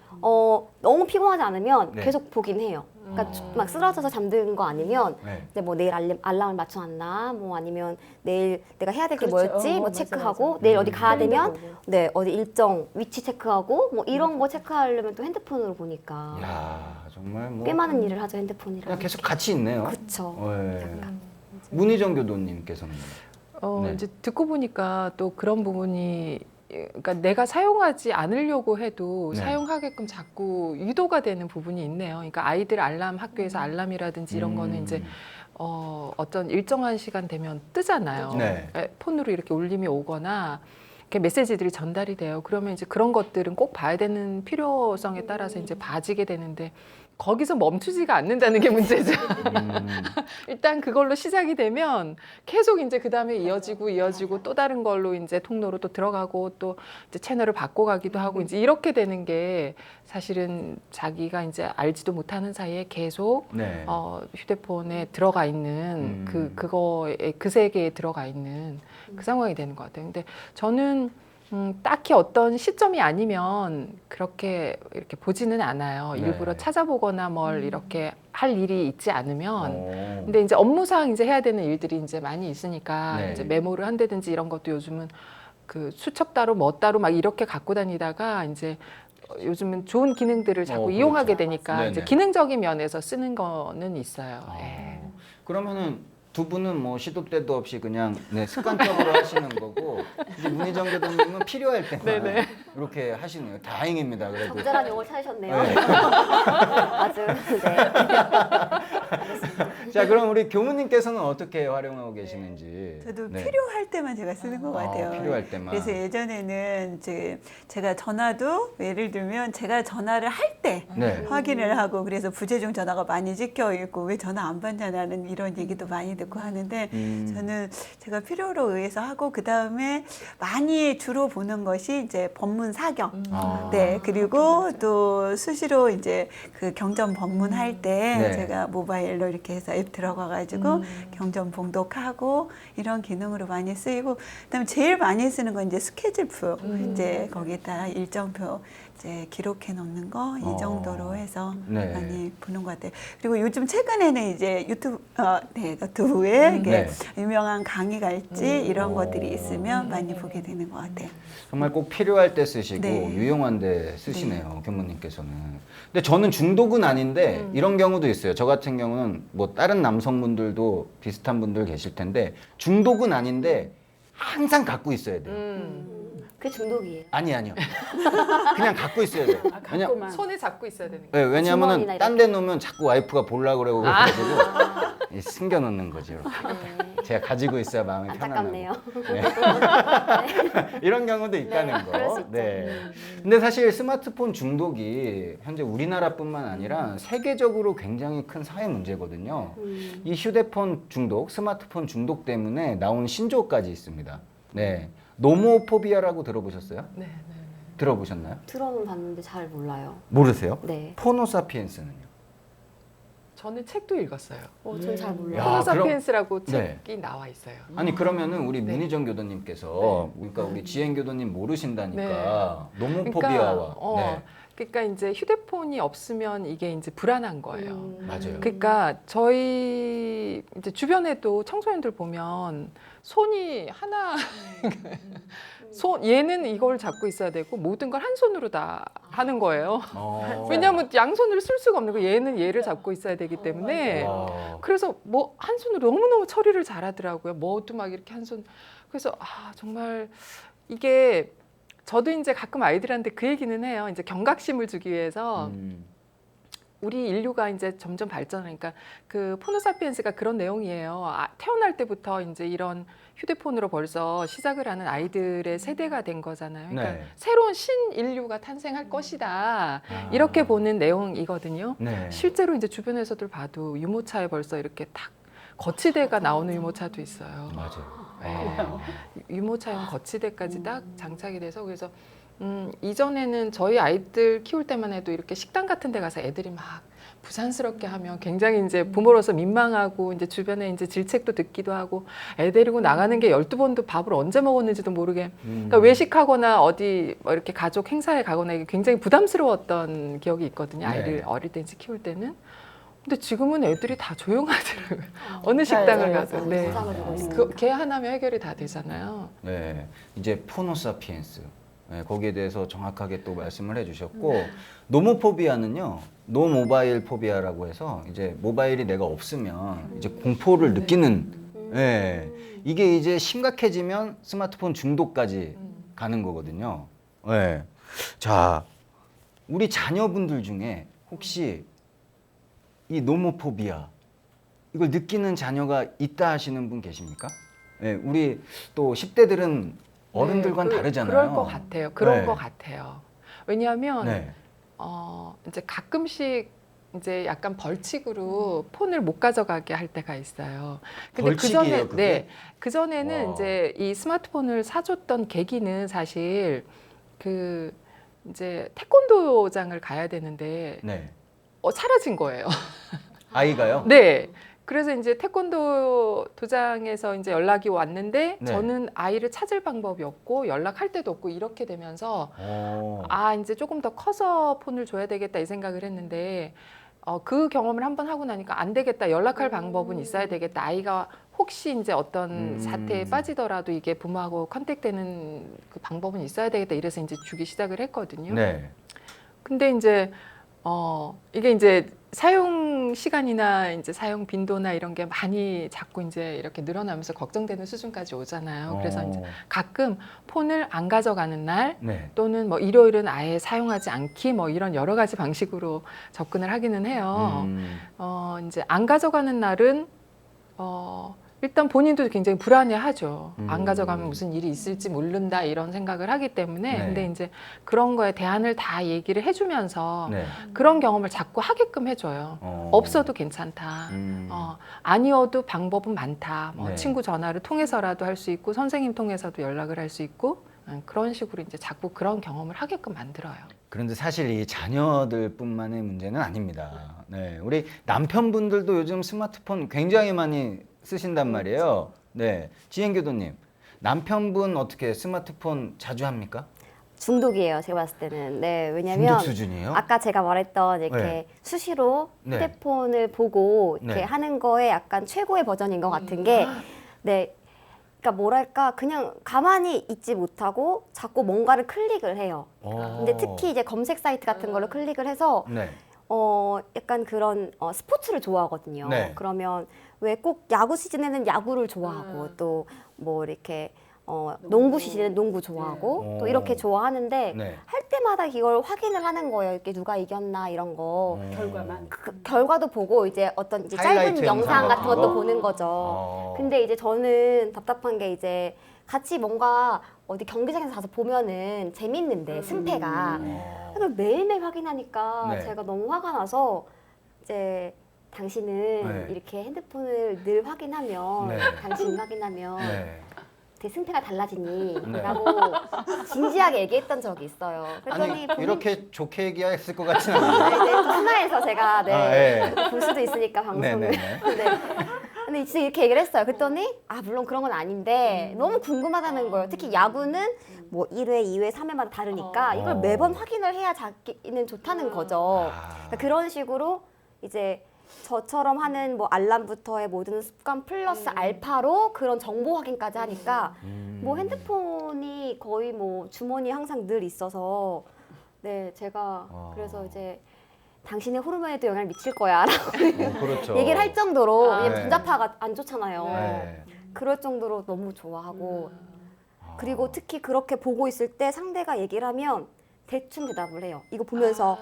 너무 피곤하지 않으면 네. 계속 보긴 해요. 그러니까 막 쓰러져서 잠드는 거 아니면 네. 이제 뭐 내일 알람을 맞춰놨나 뭐 아니면 내일 내가 해야 될 게 그렇죠. 뭐였지 뭐 맞아, 체크하고 맞아. 내일 어디 가야 캘린더 되면 보고. 네 어디 일정 위치 체크하고 뭐 이런 거 체크하려면 또 핸드폰으로 보니까 야 정말 뭐 꽤 많은 일을 하죠 핸드폰이랑. 그냥 계속 같이 있네요. 그쵸. 네. 문희정 교도님께서는 네. 이제 듣고 보니까 또 그런 부분이 그러니까 내가 사용하지 않으려고 해도 네. 사용하게끔 자꾸 유도가 되는 부분이 있네요. 그러니까 아이들 알람 학교에서 알람이라든지 이런 거는 이제 어떤 일정한 시간 되면 뜨잖아요. 네. 폰으로 이렇게 울림이 오거나 이렇게 메시지들이 전달이 돼요. 그러면 이제 그런 것들은 꼭 봐야 되는 필요성에 따라서 이제 봐지게 되는데 거기서 멈추지가 않는다는 게 문제죠. 일단 그걸로 시작이 되면 계속 이제 그 다음에 이어지고 또 다른 걸로 이제 통로로 또 들어가고 또 이제 채널을 바꿔가기도 하고 이제 이렇게 되는 게 사실은 자기가 이제 알지도 못하는 사이에 계속 네. 휴대폰에 들어가 있는 그거에 그 세계에 들어가 있는 그 상황이 되는 것 같아요. 근데 저는 딱히 어떤 시점이 아니면 그렇게 이렇게 보지는 않아요. 네. 일부러 찾아보거나 뭘 이렇게 할 일이 있지 않으면. 어. 근데 이제 업무상 이제 해야 되는 일들이 이제 많이 있으니까 네. 이제 메모를 한다든지 이런 것도 요즘은 그 수첩 따로 뭐 따로 막 이렇게 갖고 다니다가 이제 요즘은 좋은 기능들을 자꾸 그렇죠. 이용하게 되니까 네네. 이제 기능적인 면에서 쓰는 거는 있어요. 예. 그러면은 두 분은 뭐 시도 때도 없이 그냥 네, 습관적으로 하시는 거고 이제 문희정 교도님은 필요할 때만 네네. 이렇게 하시네요. 다행입니다. 그래도. 적절한 용어를 찾으셨네요. 네. 아주 네. 자 그럼 우리 교무님께서는 어떻게 활용하고 계시는지. 저도 네. 필요할 때만 제가 쓰는 것 같아요. 필요할 때만. 그래서 예전에는 이제 제가 전화도 예를 들면 제가 전화를 할 때 네. 확인을 하고 그래서 부재중 전화가 많이 찍혀 있고 왜 전화 안 받냐는 이런 얘기도 많이 듣고 하는데 저는 제가 필요로 의해서 하고 그 다음에 많이 주로 보는 것이 이제 법문 사경. 아. 네 그리고 또 수시로 이제 그 경전 법문할 때 네. 제가 모바일로 이렇게 해서 들어가가지고 경전 봉독하고 이런 기능으로 많이 쓰이고, 그다음에 제일 많이 쓰는 건 이제 스케줄표, 이제 거기다 일정표 이제 기록해 놓는 거 이 정도로 해서 네. 많이 보는 것 같아요. 그리고 요즘 최근에는 이제 유튜브에 이게 유명한 강의가 있지 이런 것들이 있으면 많이 보게 되는 것 같아요. 정말 꼭 필요할 때 쓰시고 네. 유용한 데 쓰시네요, 교무님께서는. 근데 저는 중독은 아닌데 이런 경우도 있어요. 저 같은 경우는 뭐 다른 남성분들도 비슷한 분들 계실 텐데 중독은 아닌데 항상 갖고 있어야 돼요. 그게 중독이에요. 아니요. 그냥 갖고 있어야 돼요. 왜냐, 갖고만. 손에 잡고 있어야 되는 거예요. 네, 왜냐면은 주머니나 딴 데 놓으면 자꾸 와이프가 보려고 그러고 그래가지고 숨겨 놓는 거지 이렇게. 제가 가지고 있어야 마음이 안타깝네요. 편안하고. 이런 경우도 있다는 거. 그럴 수 있죠. 네. 근데 사실 스마트폰 중독이 현재 우리나라뿐만 아니라 세계적으로 굉장히 큰 사회 문제거든요. 이 휴대폰 중독, 스마트폰 중독 때문에 나온 신조어까지 있습니다. 네. 노모포비아라고 들어보셨어요? 네. 들어보셨나요? 들어는 봤는데 잘 몰라요. 모르세요? 네. 포노사피엔스는요? 저는 책도 읽었어요. 전 잘 몰라요. 야, 호모사피엔스라고 네. 책이 나와 있어요. 아니 그러면은 우리 네. 문희정 교도님께서 그러니까 우리 지행 교도님 모르신다니까 노모포비아와 그러니까 이제 휴대폰이 없으면 이게 이제 불안한 거예요. 맞아요. 그러니까 저희 이제 주변에도 청소년들 보면 손이 하나 얘는 이걸 잡고 있어야 되고 모든 걸 한 손으로 다 하는 거예요. 왜냐하면 양손으로 쓸 수가 없는 거. 얘는 얘를 잡고 있어야 되기 때문에. 그래서 뭐 한 손으로 너무너무 처리를 잘하더라고요. 뭐도 막 이렇게 한 손. 그래서 정말 이게 저도 이제 가끔 아이들한테 그 얘기는 해요. 이제 경각심을 주기 위해서 우리 인류가 이제 점점 발전하니까 그 포노사피엔스가 그런 내용이에요. 태어날 때부터 이제 이런 휴대폰으로 벌써 시작을 하는 아이들의 세대가 된 거잖아요. 그러니까 네. 새로운 신인류가 탄생할 것이다. 이렇게 보는 내용이거든요. 네. 실제로 이제 주변에서들 봐도 유모차에 벌써 이렇게 딱 거치대가 나오는 유모차도 있어요. 맞아요. 유모차용 거치대까지 딱 장착이 돼서 그래서 이전에는 저희 아이들 키울 때만 해도 이렇게 식당 같은 데 가서 애들이 막 부산스럽게 하면 굉장히 이제 부모로서 민망하고 이제 주변에 이제 질책도 듣기도 하고 애 데리고 나가는 게 12번도 밥을 언제 먹었는지도 모르게 그러니까 외식하거나 어디 뭐 이렇게 가족 행사에 가거나 이게 굉장히 부담스러웠던 기억이 있거든요. 아이를 네. 어릴 때 이제 키울 때는. 근데 지금은 애들이 다 조용하더라고요. 어느 식당을 가도. 맞아요. 네. 부담을 주고 있어요. 걔 하나면 해결이 다 되잖아요. 네, 이제 포노사피엔스 거기에 대해서 정확하게 또 말씀을 해주셨고 노모포비아는요, 노모바일 포비아라고 해서 이제 모바일이 내가 없으면 이제 공포를 느끼는, 이게 이제 심각해지면 스마트폰 중독까지 가는 거거든요. 네. 자, 우리 자녀분들 중에 혹시 이 노모포비아 이걸 느끼는 자녀가 있다 하시는 분 계십니까? 네, 우리 또 10대들은 어른들과는 다르잖아요. 그럴 것 같아요. 그런 네. 것 같아요. 왜냐하면 네. 이제 가끔씩 이제 약간 벌칙으로 폰을 못 가져가게 할 때가 있어요. 근데 벌칙이에요, 그게? 그 전에는 와. 이제 이 스마트폰을 사줬던 계기는 사실 그 이제 태권도장을 가야 되는데 네. 사라진 거예요. 아이가요? 네. 그래서 이제 태권도 도장에서 이제 연락이 왔는데 네. 저는 아이를 찾을 방법이 없고 연락할 데도 없고 이렇게 되면서 이제 조금 더 커서 폰을 줘야 되겠다 이 생각을 했는데 그 경험을 한번 하고 나니까 안 되겠다. 연락할 방법은 있어야 되겠다. 아이가 혹시 이제 어떤 사태에 빠지더라도 이게 부모하고 컨택되는 그 방법은 있어야 되겠다. 이래서 이제 주기 시작을 했거든요. 네. 근데 이제 이게 이제 사용 시간이나 이제 사용 빈도나 이런 게 많이 자꾸 이제 이렇게 늘어나면서 걱정되는 수준까지 오잖아요. 그래서 이제 가끔 폰을 안 가져가는 날 네. 또는 뭐 일요일은 아예 사용하지 않기 뭐 이런 여러 가지 방식으로 접근을 하기는 해요. 이제 안 가져가는 날은 일단 본인도 굉장히 불안해하죠. 안 가져가면 무슨 일이 있을지 모른다 이런 생각을 하기 때문에 네. 근데 이제 그런 거에 대안을 다 얘기를 해주면서 네. 그런 경험을 자꾸 하게끔 해줘요. 없어도 괜찮다. 아니어도 방법은 많다. 뭐 네. 친구 전화를 통해서라도 할 수 있고 선생님 통해서도 연락을 할 수 있고 그런 식으로 이제 자꾸 그런 경험을 하게끔 만들어요. 그런데 사실 이 자녀들뿐만의 문제는 아닙니다. 네, 우리 남편분들도 요즘 스마트폰 굉장히 많이 쓰신단 말이에요. 네, 지행교도님, 남편분 어떻게 스마트폰 자주 합니까? 중독이에요. 제가 봤을 때는. 네, 왜냐면 중독 수준이에요? 아까 제가 말했던 이렇게 네. 수시로 네. 휴대폰을 보고 이렇게 네. 하는 거에 약간 최고의 버전인 것 같은 게, 네, 그러니까 뭐랄까 그냥 가만히 있지 못하고 자꾸 뭔가를 클릭을 해요. 근데 특히 이제 검색 사이트 같은 걸로 클릭을 해서 네. 약간 그런 스포츠를 좋아하거든요. 네. 그러면 왜 꼭 야구 시즌에는 야구를 좋아하고 또 뭐 이렇게 농구 시즌에는 농구 좋아하고 네. 또 이렇게 좋아하는데 네. 할 때마다 이걸 확인을 하는 거예요. 이렇게 누가 이겼나 이런 거. 결과만. 그 결과도 보고 이제 어떤 이제 하이라이트 짧은 영상 영상 같은 같은 것도 거? 보는 거죠. 근데 이제 저는 답답한 게 이제 같이 뭔가 어디 경기장에서 가서 보면은 재밌는데 승패가 그걸 매일매일 확인하니까 네. 제가 너무 화가 나서 이제 당신은 네. 이렇게 핸드폰을 늘 확인하면 네. 당신 확인하면 네. 되게 승패가 달라지니 네. 라고 진지하게 얘기했던 적이 있어요. 그랬더니 아니 본인 이렇게 좋게 얘기했을 것 같지는 않아요. 이제 또 순화해서 제가 네, 아, 예. 볼 수도 있으니까 방송을. 네네네. 네. 근데 진짜 이렇게 얘기를 했어요. 그랬더니 물론 그런 건 아닌데 너무 궁금하다는 거예요. 특히 야구는 뭐 1회, 2회, 3회마다 다르니까 이걸 매번 확인을 해야 자기는 좋다는 거죠. 그러니까 그런 식으로 이제 저처럼 하는 뭐 알람부터의 모든 습관 플러스 알파로 그런 정보 확인까지 하니까 뭐 핸드폰이 거의 뭐 주머니에 항상 늘 있어서 네, 제가 그래서 이제 당신의 호르몬에도 영향을 미칠 거야라고 그렇죠. 얘기를 할 정도로 네. 왜냐면 전자파가 안 좋잖아요. 네. 그럴 정도로 너무 좋아하고 그리고 특히 그렇게 보고 있을 때 상대가 얘기를 하면 대충 대답을 해요. 이거 보면서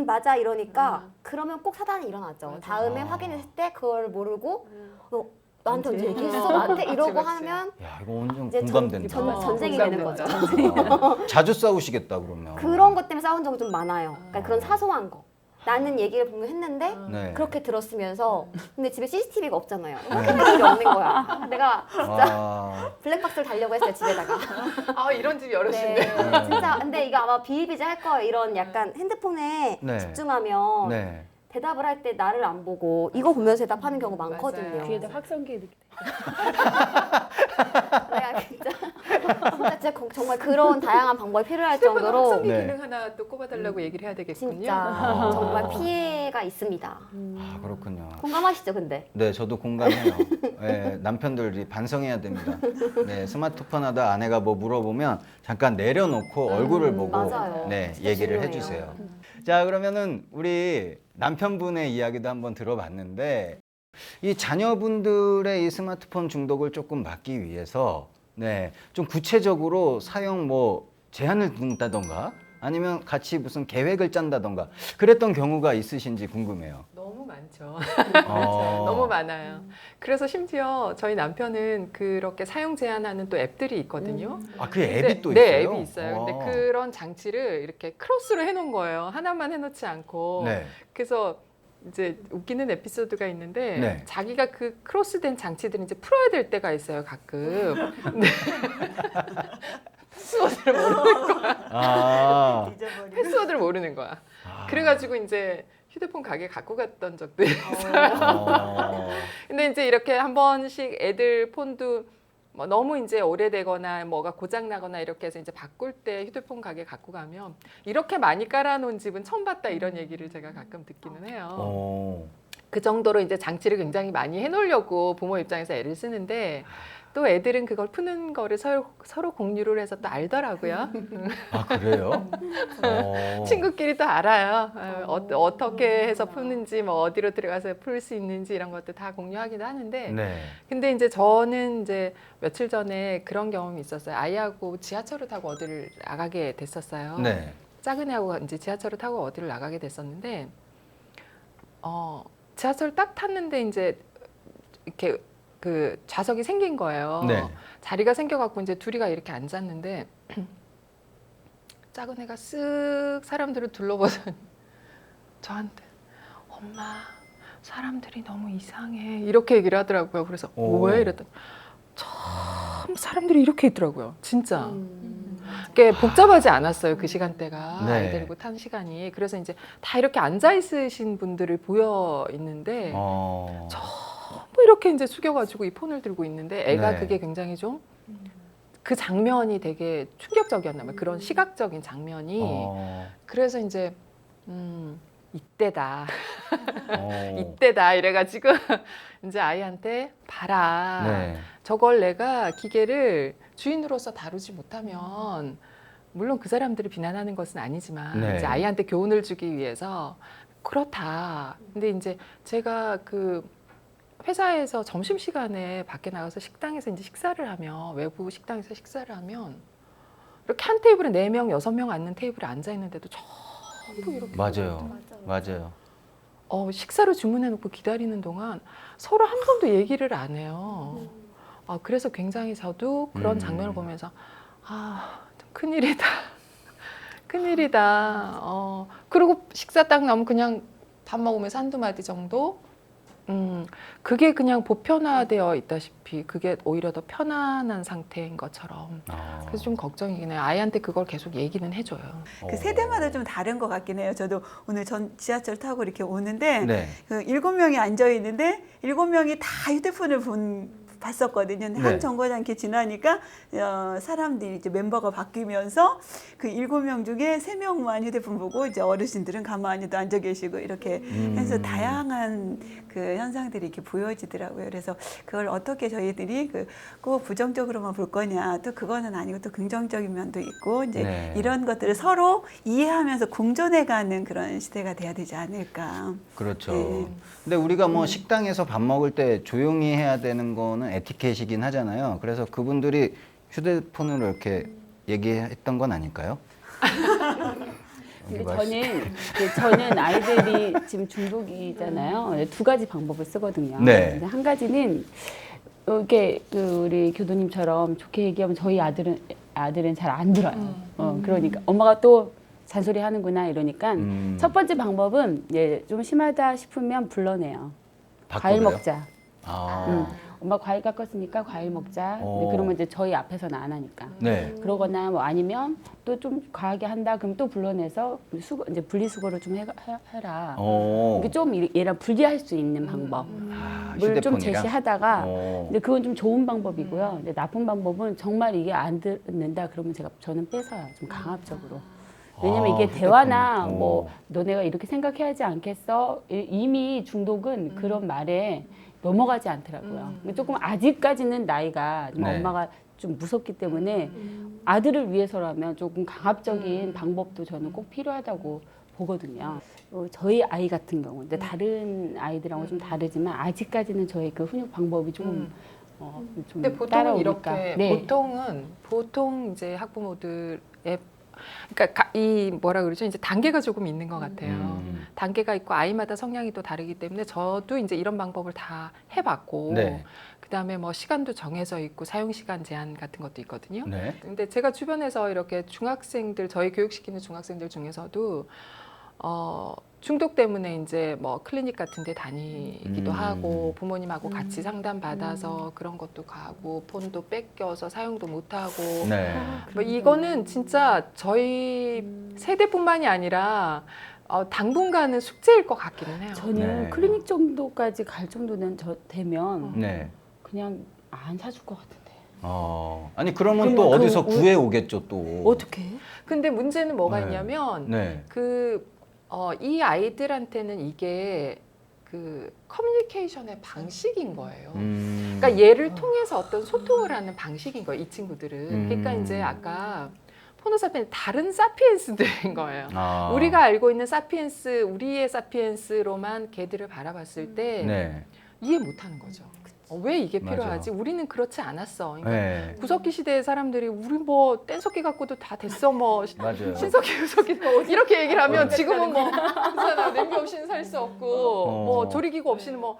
맞아 이러니까 그러면 꼭 사단이 일어나죠. 다음에 확인했을 때 그걸 모르고 너 나한테 언제 얘기했어? 나한테 이러고 그치. 하면 야 이거 완전 이제 공감된다. 전쟁이 되는 거죠. 자주 싸우시겠다 그러면. 그런 것 때문에 싸운 적이 좀 많아요. 그러니까 그런 사소한 거. 나는 얘기를 분명 했는데 네. 그렇게 들었으면서 근데 집에 CCTV가 없잖아요. 확인할 일이 없는 거야. 내가 진짜 아, 블랙박스를 달려고 했어요 집에다가. 아 이런 집 네, 여럿인데. 진짜 근데 이거 아마 비일비재할 거예요. 이런 약간 핸드폰에 네. 집중하면 네. 대답을 할 때 나를 안 보고 이거 보면서 대답하는 경우가 많거든요. 맞아요. 귀에다 확성기 이렇게 내가 진짜 정말 그런 다양한 방법이 필요할 휴대폰 정도로 확성기 네. 기능 하나 또 꼽아달라고 얘기를 해야 되겠군요. 진짜 정말 피해가 있습니다. 아 그렇군요. 공감하시죠, 근데? 네, 저도 공감해요. 네, 남편들이 반성해야 됩니다. 네, 스마트폰 하다 아내가 뭐 물어보면 잠깐 내려놓고 얼굴을 보고 맞아요. 네, 진짜 얘기를 중요해요. 해주세요. 자, 그러면은 우리 남편분의 이야기도 한번 들어봤는데 이 자녀분들의 이 스마트폰 중독을 조금 막기 위해서 네, 좀 구체적으로 사용 뭐 제한을 둔다던가 아니면 같이 무슨 계획을 짠다던가 그랬던 경우가 있으신지 궁금해요. 너무 많죠. 어. 너무 많아요. 그래서 심지어 저희 남편은 그렇게 사용 제한하는 또 앱들이 있거든요. 아, 그 앱이 또 네, 있어요? 앱이 있어요. 와. 근데 그런 장치를 이렇게 크로스로 해놓은 거예요. 하나만 해놓지 않고. 네. 그래서 이제 웃기는 에피소드가 있는데 네. 자기가 그 크로스된 장치들을 이제 풀어야 될 때가 있어요. 가끔. 근데 패스워드를 모르는 거야. 아. 잊어버리는. 패스워드를 모르는 거야. 아. 그래가지고 이제 휴대폰 가게 갖고 갔던 적도 어. 근데 이제 이렇게 한 번씩 애들 폰도 뭐 너무 이제 오래되거나 뭐가 고장 나거나 이렇게 해서 이제 바꿀 때 휴대폰 가게 갖고 가면 이렇게 많이 깔아놓은 집은 처음 봤다 이런 얘기를 제가 가끔 듣기는 해요. 어. 그 정도로 이제 장치를 굉장히 많이 해놓으려고 부모 입장에서 애를 쓰는데 또 애들은 그걸 푸는 거를 서로 공유를 해서 또 알더라고요. 아, 그래요? 어. 친구끼리 또 알아요. 어떻게 해서 푸는지 뭐 어디로 들어가서 풀 수 있는지 이런 것도 다 공유하기도 하는데 네. 근데 이제 저는 이제 며칠 전에 그런 경험이 있었어요. 아이하고 지하철을 타고 어디를 나가게 됐었어요. 네. 작은 애하고 이제 지하철을 타고 어디를 나가게 됐었는데 지하철 딱 탔는데 이제 이렇게 그 좌석이 생긴 거예요. 네. 자리가 생겨갖고 이제 둘이가 이렇게 앉았는데 작은 애가 쓱 사람들을 둘러보더니 저한테 엄마 사람들이 너무 이상해 이렇게 얘기를 하더라고요. 그래서 오. 왜 이랬더니 참 사람들이 이렇게 있더라고요. 진짜. 그게 복잡하지 않았어요. 그 시간대가 네. 아이 데리고 탄 시간이. 그래서 이제 다 이렇게 앉아 있으신 분들이 보여 있는데 어. 뭐 이렇게 이제 숙여가지고 이 폰을 들고 있는데 애가 네. 그게 굉장히 좀 그 장면이 되게 충격적이었나 봐요. 그런 시각적인 장면이. 어. 그래서 이제 이때다. 어. 이때다 이래가지고 이제 아이한테 봐라. 네. 저걸 내가 기계를 주인으로서 다루지 못하면 물론 그 사람들을 비난하는 것은 아니지만 네. 이제 아이한테 교훈을 주기 위해서 그렇다. 근데 이제 제가 그 회사에서 점심시간에 밖에 나가서 식당에서 이제 식사를 하면 외부 식당에서 식사를 하면 이렇게 한 테이블에 4명, 6명 앉는 테이블에 앉아 있는데도 전부 이렇게 맞아요. 맞아요. 식사를 주문해 놓고 기다리는 동안 서로 한 번도 얘기를 안 해요. 그래서 굉장히 저도 그런 장면을 보면서 좀 큰일이다. 큰일이다. 그리고 식사 딱 나오면 그냥 밥 먹으면서 한두 마디 정도 그게 그냥 보편화되어 있다시피 그게 오히려 더 편안한 상태인 것처럼 그래서 좀 걱정이긴 해요. 아이한테 그걸 계속 얘기는 해줘요. 그 세대마다 좀 다른 것 같긴 해요. 저도 오늘 전 지하철 타고 이렇게 오는데 네. 그 7명이 앉아 있는데 7명이 다 휴대폰을 봤었거든요. 네. 한 정거장 이렇게 지나니까 사람들이 이제 멤버가 바뀌면서 그 7명 중에 3명만 휴대폰 보고 이제 어르신들은 가만히도 앉아 계시고 이렇게 해서 다양한 그 현상들이 이렇게 보여지더라고요. 그래서 그걸 어떻게 저희들이 꼭 부정적으로만 볼 거냐, 또 그거는 아니고 또 긍정적인 면도 있고 이제 네. 이런 것들을 서로 이해하면서 공존해가는 그런 시대가 돼야 되지 않을까. 그렇죠. 네. 근데 우리가 뭐 식당에서 밥 먹을 때 조용히 해야 되는 거는 에티켓이긴 하잖아요. 그래서 그분들이 휴대폰으로 이렇게 얘기했던 건 아닐까요? 근데 저는 아이들이 지금 중독이잖아요. 2가지 방법을 쓰거든요. 네. 근데 한 가지는 이렇게 우리 교도님처럼 좋게 얘기하면 저희 아들은 잘 안 들어요. 그러니까 엄마가 또 잔소리 하는구나 이러니까 첫 번째 방법은 좀 심하다 싶으면 불러내요. 과일 바꿔줘요? 먹자. 아. 엄마 과일 깎았으니까 과일 먹자. 근데 오. 그러면 이제 저희 앞에서는 안 하니까. 네. 그러거나 뭐 아니면 또 좀 과하게 한다 그럼 또 불러내서 이제 분리수거를 좀 해라. 이게 좀 얘랑 분리할 수 있는 방법. 을 좀 제시하다가 근데 그건 좀 좋은 방법이고요. 근데 나쁜 방법은 정말 이게 안 듣는다 그러면 저는 뺏어요. 좀 강압적으로. 왜냐면 이게 대화나 휴대폰. 뭐 너네가 이렇게 생각해야지 않겠어? 이미 중독은 그런 말에 넘어가지 않더라고요. 조금 아직까지는 나이가 좀 네. 엄마가 좀 무섭기 때문에 아들을 위해서라면 조금 강압적인 방법도 저는 꼭 필요하다고 보거든요. 저희 아이 같은 경우, 근데 다른 아이들하고 좀 다르지만 아직까지는 저희 그 훈육 방법이 좀 근데 보통은 따라오니까. 이렇게 네. 보통 이제 학부모들의 그러니까 이 뭐라 그러죠? 이제 단계가 조금 있는 것 같아요. 단계가 있고 아이마다 성향이 또 다르기 때문에 저도 이제 이런 방법을 다 해봤고 네. 그다음에 뭐 시간도 정해져 있고 사용 시간 제한 같은 것도 있거든요. 네. 근데 제가 주변에서 이렇게 중학생들 저희 교육시키는 중학생들 중에서도 중독 때문에 이제 뭐 클리닉 같은 데 다니기도 하고 부모님하고 같이 상담 받아서 그런 것도 가고 폰도 뺏겨서 사용도 못 하고 네. 뭐 이거는 진짜 저희 세대뿐만이 아니라 당분간은 숙제일 것 같기는 해요. 저는 네. 클리닉 정도까지 갈 정도는 되면 네. 그냥 안 사줄 것 같은데. 아니 그러면 그러면 또 그 어디서 구해 오겠죠 또. 어떻게? 근데 문제는 뭐가 네. 있냐면 네. 이 아이들한테는 이게 그 커뮤니케이션의 방식인 거예요. 그러니까 얘를 통해서 어떤 소통을 하는 방식인 거예요. 이 친구들은. 그러니까 이제 아까 호모사피엔스 다른 사피엔스들인 거예요. 우리가 알고 있는 사피엔스, 우리의 사피엔스로만 걔들을 바라봤을 때 네. 이해 못하는 거죠. 왜 이게 맞아. 필요하지? 우리는 그렇지 않았어. 그러니까 네. 구석기 시대의 사람들이 우리 뭐 뗀석기 갖고도 다 됐어 뭐 맞아요. 신석기 구석기 이렇게 얘기를 하면 지금은 뭐 그렇잖아. 냄비 없이는 살 수 없고 뭐 조리기구 없이는 뭐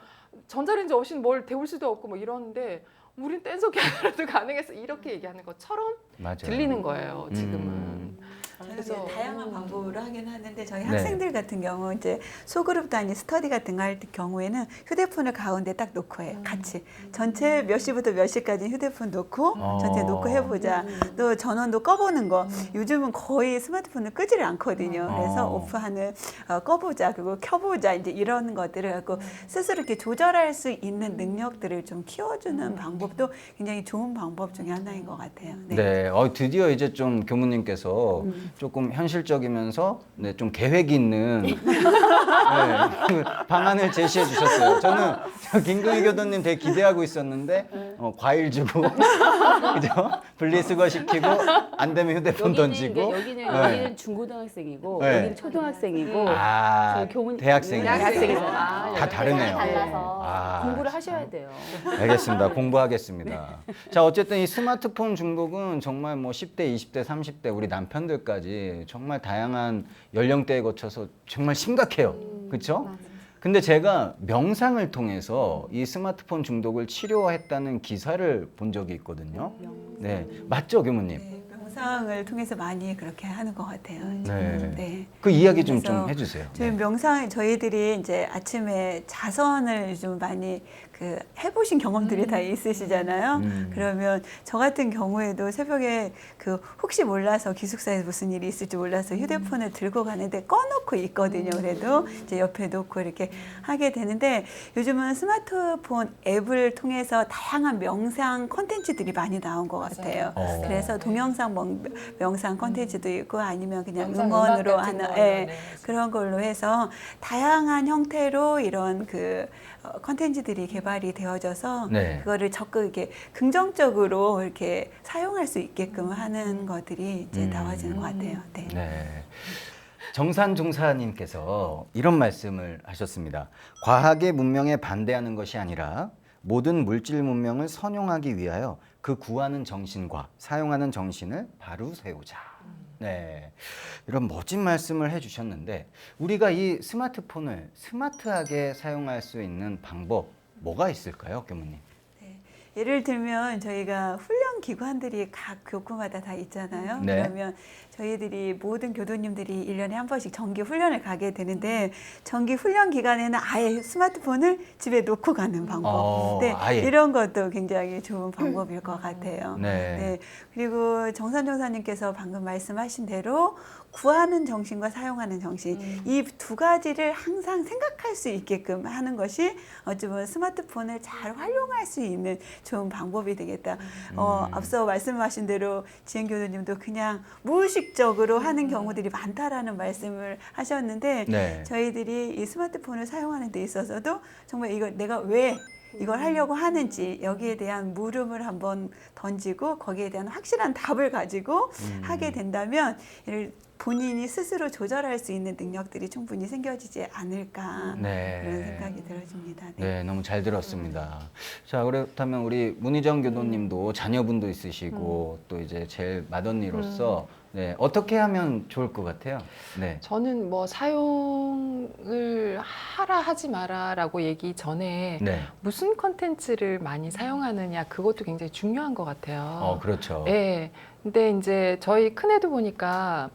전자레인지 없이는 뭘 데울 수도 없고 뭐 이러는데 우린 뗀석기 하나라도 가능했어 이렇게 얘기하는 것처럼 맞아요. 들리는 거예요 지금은. 저는 그래서 다양한 방법으로 하긴 하는데 저희 네. 학생들 같은 경우 이제 소그룹 단위 스터디 같은 거 할 경우에는 휴대폰을 가운데 딱 놓고 해요. 같이 전체 몇 시부터 몇 시까지 휴대폰 놓고 전체 놓고 해보자. 또 전원도 꺼보는 거. 요즘은 거의 스마트폰을 끄지를 않거든요. 그래서 오프하는 꺼보자 그리고 켜보자 이제 이런 것들을 갖고 스스로 이렇게 조절할 수 있는 능력들을 좀 키워주는 방법도 굉장히 좋은 방법 중에 하나인 것 같아요. 네, 드디어 이제 좀 교무님께서 조금 현실적이면서 네, 좀 계획 있는 네, 그 방안을 제시해 주셨어요. 저는 김금희 교도님 되게 기대하고 있었는데 과일 주고 그죠? 분리수거 시키고 안 되면 휴대폰 던지고 여기는 중고등학생이고 네. 여기는 초등학생이고 아, 저희 교문 대학생이네요. 대학생이잖아요. 다 다르네요. 달라서. 아, 공부를 하셔야 돼요. 알겠습니다. 공부하겠습니다. 자, 어쨌든 이 스마트폰 중독은 정말 뭐 10대, 20대, 30대 우리 남편들까지 정말 다양한 연령대에 거쳐서 정말 심각해요. 그렇죠? 근데 제가 명상을 통해서 이 스마트폰 중독을 치료했다는 기사를 본 적이 있거든요. 네, 맞죠, 교무님? 네, 명상을 통해서 많이 그렇게 하는 것 같아요. 네. 네. 그 이야기 좀 그래서 해주세요. 저희 네. 명상 저희들이 이제 아침에 자선을 좀 많이 그 해보신 경험들이 다 있으시잖아요. 그러면 저 같은 경우에도 새벽에 그 혹시 몰라서 기숙사에서 무슨 일이 있을지 몰라서 휴대폰을 들고 가는데 꺼놓고 있거든요. 그래도 이제 옆에 놓고 이렇게 하게 되는데 요즘은 스마트폰 앱을 통해서 다양한 명상 콘텐츠들이 많이 나온 것 같아요. 그래서 동영상 명상 콘텐츠도 있고 아니면 그냥 영상 음원으로 음악 같은 하는 거, 예, 네. 그런 걸로 해서 다양한 형태로 이런 그 컨텐츠들이 개발이 되어져서 네. 그거를 적극 이렇게 긍정적으로 이렇게 사용할 수 있게끔 하는 것들이 이제 나와지는 것 같아요. 네. 네. 정산 종사님께서 이런 말씀을 하셨습니다. 과학의 문명에 반대하는 것이 아니라 모든 물질 문명을 선용하기 위하여 그 구하는 정신과 사용하는 정신을 바로 세우자. 네, 이런 멋진 말씀을 해주셨는데 우리가 이 스마트폰을 스마트하게 사용할 수 있는 방법 뭐가 있을까요, 교무님? 예를 들면 저희가 훈련 기관들이 각 교구마다 다 있잖아요. 네. 그러면 저희들이 모든 교도님들이 1년에 한 번씩 정기 훈련을 가게 되는데 정기 훈련 기간에는 아예 스마트폰을 집에 놓고 가는 방법. 네, 아예. 이런 것도 굉장히 좋은 방법일 것 같아요. 네. 그리고 정산 종사님께서 방금 말씀하신 대로 구하는 정신과 사용하는 정신 이 두 가지를 항상 생각할 수 있게끔 하는 것이 어찌 보면 스마트폰을 잘 활용할 수 있는 좋은 방법이 되겠다. 앞서 말씀하신 대로 지은 교수님도 그냥 무의식적으로 하는 경우들이 많다라는 말씀을 하셨는데 네. 저희들이 이 스마트폰을 사용하는 데 있어서도 정말 이걸 내가 왜 이걸 하려고 하는지 여기에 대한 물음을 한번 던지고 거기에 대한 확실한 답을 가지고 하게 된다면 이를 본인이 스스로 조절할 수 있는 능력들이 충분히 생겨지지 않을까 네. 그런 생각이 들어집니다. 네, 너무 잘 들었습니다. 자, 그렇다면 우리 문희정 교도님도 자녀분도 있으시고 또 이제 제일 맏언니로서 네, 어떻게 하면 좋을 것 같아요? 네. 저는 뭐 사용을 하라 하지 마라라고 얘기 전에 네. 무슨 컨텐츠를 많이 사용하느냐 그것도 굉장히 중요한 것 같아요. 그렇죠. 네. 근데 이제 저희 큰애도 보니까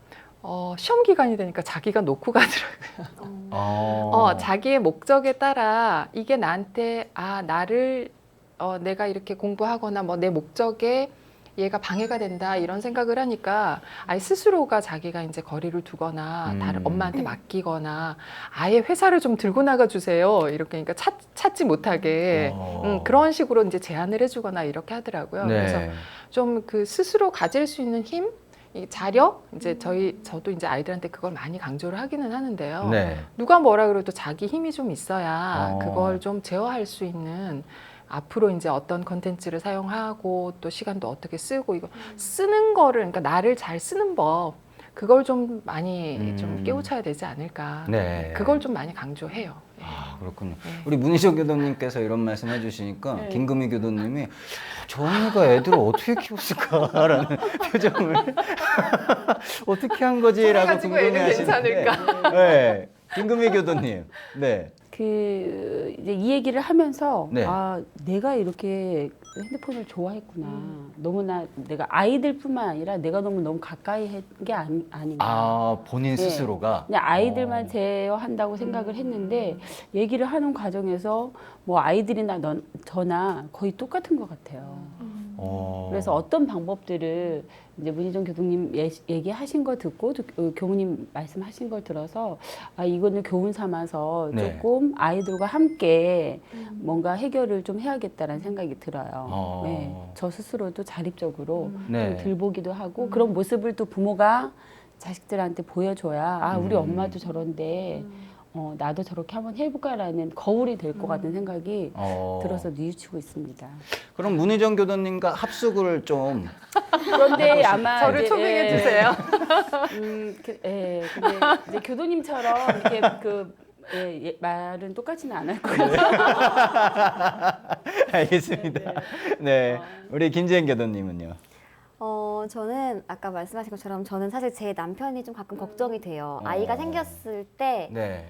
시험 기간이 되니까 자기가 놓고 가더라고요. 자기의 목적에 따라 이게 나한테 나를 내가 이렇게 공부하거나 뭐 내 목적에 얘가 방해가 된다 이런 생각을 하니까 아예 스스로가 자기가 이제 거리를 두거나 다른 엄마한테 맡기거나 아예 회사를 좀 들고 나가 주세요 이렇게 그러니까 찾지 못하게 그런 식으로 이제 제안을 해주거나 이렇게 하더라고요. 네. 그래서 좀 그 스스로 가질 수 있는 힘, 이 자력 이제 저도 이제 아이들한테 그걸 많이 강조를 하기는 하는데요. 네. 누가 뭐라 그래도 자기 힘이 좀 있어야 그걸 좀 제어할 수 있는. 앞으로 이제 어떤 컨텐츠를 사용하고 또 시간도 어떻게 쓰고 이거 쓰는 거를 그러니까 나를 잘 쓰는 법 그걸 좀 많이 좀 깨우쳐야 되지 않을까. 네. 그걸 좀 많이 강조해요. 네. 그렇군요. 네. 우리 문희정 교도님께서 이런 말씀 해주시니까 김금희 교도님이 저 언니가 애들을 어떻게 키웠을까라는 표정을 어떻게 한 거지라고 가지고 애는 궁금해하시는데 괜찮을까? 네. 김금희 교도님. 네. 그 이제 이 얘기를 하면서 네. 아 내가 이렇게 핸드폰을 좋아했구나. 너무나 내가 아이들뿐만 아니라 내가 너무 가까이 한 게 아닌가. 아, 본인 네. 스스로가. 그냥 아이들만 제어한다고 생각을 했는데 얘기를 하는 과정에서 뭐 아이들이나 저나 거의 똑같은 것 같아요. 그래서 어떤 방법들을 이제 문희정 교수님 얘기하신 거 듣고 또 교무님 말씀하신 걸 들어서 아 이거는 교훈 삼아서 네. 조금 아이들과 함께 뭔가 해결을 좀 해야겠다라는 생각이 들어요. 네. 저 스스로도 자립적으로 네. 좀 들보기도 하고 그런 모습을 또 부모가 자식들한테 보여줘야 아 우리 엄마도 저런데 나도 저렇게 한번 해볼까라는 거울이 될 것 같은 생각이 들어서 뉘우치고 있습니다. 그럼 문희정 교도님과 합숙을 좀 그런데 아마 저를 이제, 초빙해 주세요. 근데 이제 교도님처럼 이렇게 말은 똑같이는 안 할 거예요. 알겠습니다. 네. 우리 김지혜 교도님은요? 저는 아까 말씀하신 것처럼 저는 사실 제 남편이 좀 가끔 걱정이 돼요. 아이가 생겼을 때 네.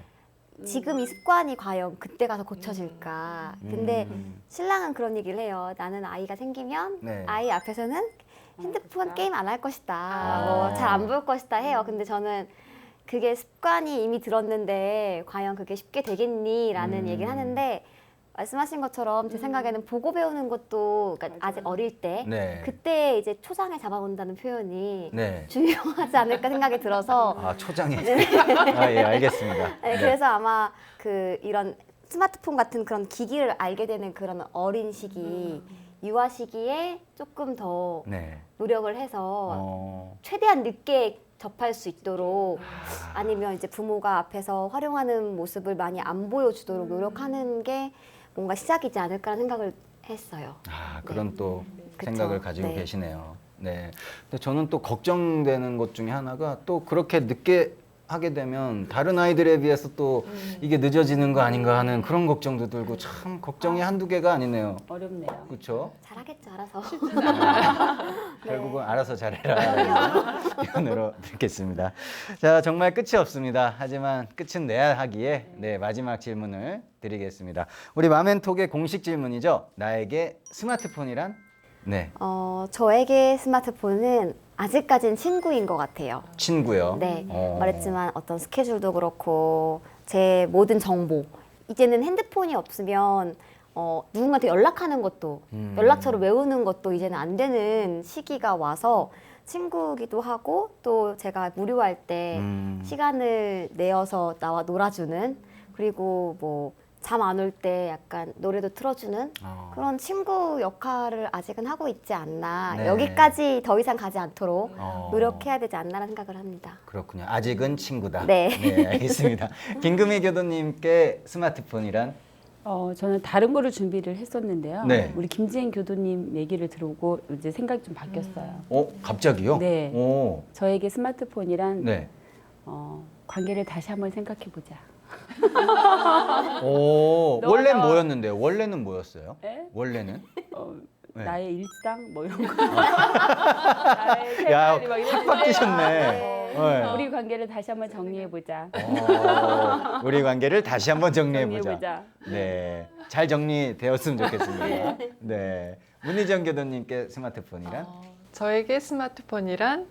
지금 이 습관이 과연 그때 가서 고쳐질까. 근데 신랑은 그런 얘기를 해요. 나는 아이가 생기면 네. 아이 앞에서는 핸드폰 게임 안 할 것이다. 아. 잘 안 볼 것이다 해요. 근데 저는 그게 습관이 이미 들었는데 과연 그게 쉽게 되겠니? 라는 얘기를 하는데 말씀하신 것처럼 제 생각에는 보고 배우는 것도 그러니까 아직 어릴 때 네. 그때 이제 초장을 잡아본다는 표현이 네. 중요하지 않을까 생각이 들어서 아, 초장에. 아, 예, 알겠습니다. 네, 그래서 아마 이런 스마트폰 같은 그런 기기를 알게 되는 그런 어린 시기, 유아 시기에 조금 더 네. 노력을 해서 최대한 늦게 접할 수 있도록 아니면 이제 부모가 앞에서 활용하는 모습을 많이 안 보여주도록 노력하는 게 뭔가 시작이지 않을까라는 생각을 했어요. 아, 그런 또 그쵸. 생각을 가지고 네. 계시네요. 네. 근데 저는 또 걱정되는 것 중에 하나가 또 그렇게 늦게 하게 되면 다른 아이들에 비해서 또 이게 늦어지는 거 아닌가 하는 그런 걱정도 들고 참 걱정이 한두 개가 아니네요. 어렵네요. 그렇죠? 잘하겠죠, 알아서. 결국은 알아서 잘해라. 표현으로 듣겠습니다. 자, 정말 끝이 없습니다. 하지만 끝은 내야 하기에 네, 마지막 질문을 드리겠습니다. 우리 마멘톡의 공식 질문이죠. 나에게 스마트폰이란? 네, 저에게 스마트폰은 아직까진 친구인 것 같아요. 친구요. 네, 말했지만 어떤 스케줄도 그렇고 제 모든 정보 이제는 핸드폰이 없으면 누군가한테 연락하는 것도 연락처를 외우는 것도 이제는 안 되는 시기가 와서 친구기도 하고 또 제가 무료할 때 시간을 내어서 나와 놀아주는 그리고 뭐 잠 안 올 때 약간 노래도 틀어주는 그런 친구 역할을 아직은 하고 있지 않나. 네. 여기까지 더 이상 가지 않도록 어. 노력해야 되지 않나라는 생각을 합니다. 그렇군요. 아직은 친구다. 네. 알겠습니다. 김금희 교도님께 스마트폰이란? 저는 다른 거를 준비를 했었는데요. 네. 우리 김지행 교도님 얘기를 들어보고 이제 생각이 좀 바뀌었어요. 갑자기요? 네. 오. 저에게 스마트폰이란 네. 관계를 다시 한번 생각해보자. 오, 너가 원래는 나와. 뭐였는데요? 원래는 뭐였어요? 네? 원래는? 네. 나의 일상 뭐 이런 거. 나의 야, 생활이 막 이런 확 바뀌셨네. 네. 우리 관계를 다시 한번 정리해보자. 우리 관계를 다시 한번 정리해보자. 정리해보자. 네, 잘 정리되었으면 좋겠습니다. 네, 문희정 교도님께 스마트폰이란? 저에게 스마트폰이란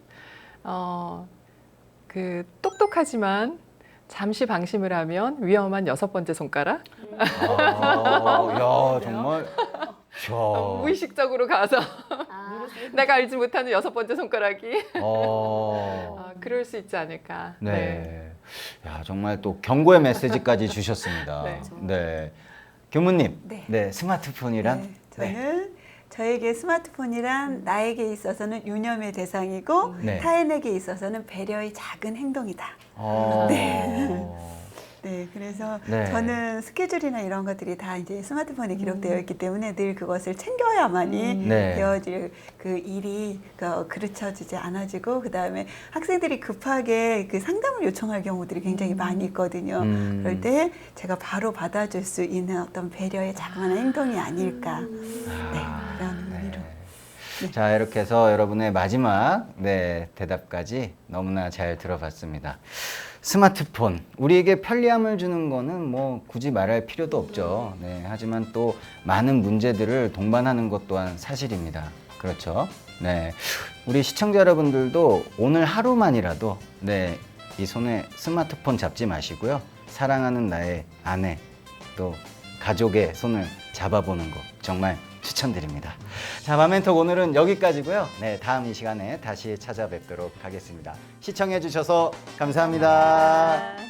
그 똑똑하지만 잠시 방심을 하면 위험한 6번째 손가락. 야, 정말. 이야. 무의식적으로 가서 내가 알지 못하는 6번째 손가락이 그럴 수 있지 않을까. 네. 야, 정말 또 경고의 메시지까지 주셨습니다. 네. 네. 교무님, 네. 스마트폰이란? 네, 저는 저에게 스마트폰이란 나에게 있어서는 유념의 대상이고 네. 타인에게 있어서는 배려의 작은 행동이다. 네, 그래서 네. 저는 스케줄이나 이런 것들이 다 이제 스마트폰에 기록되어 있기 때문에 늘 그것을 챙겨야만이 네. 되어질 그 일이 그르쳐지지 않아지고 그 다음에 학생들이 급하게 그 상담을 요청할 경우들이 굉장히 많이 있거든요. 그럴 때 제가 바로 받아줄 수 있는 어떤 배려의 자그마한 행동이 아닐까. 네, 그런 의미로. 자, 이렇게 해서 여러분의 마지막 대답까지 너무나 잘 들어봤습니다. 스마트폰, 우리에게 편리함을 주는 거는 뭐 굳이 말할 필요도 없죠. 네, 하지만 또 많은 문제들을 동반하는 것 또한 사실입니다. 그렇죠? 네, 우리 시청자 여러분들도 오늘 하루만이라도 이 손에 스마트폰 잡지 마시고요. 사랑하는 나의 아내, 또 가족의 손을 잡아보는 거 정말 추천드립니다. 자, 마멘톡 오늘은 여기까지고요. 네, 다음 이 시간에 다시 찾아뵙도록 하겠습니다. 시청해 주셔서 감사합니다.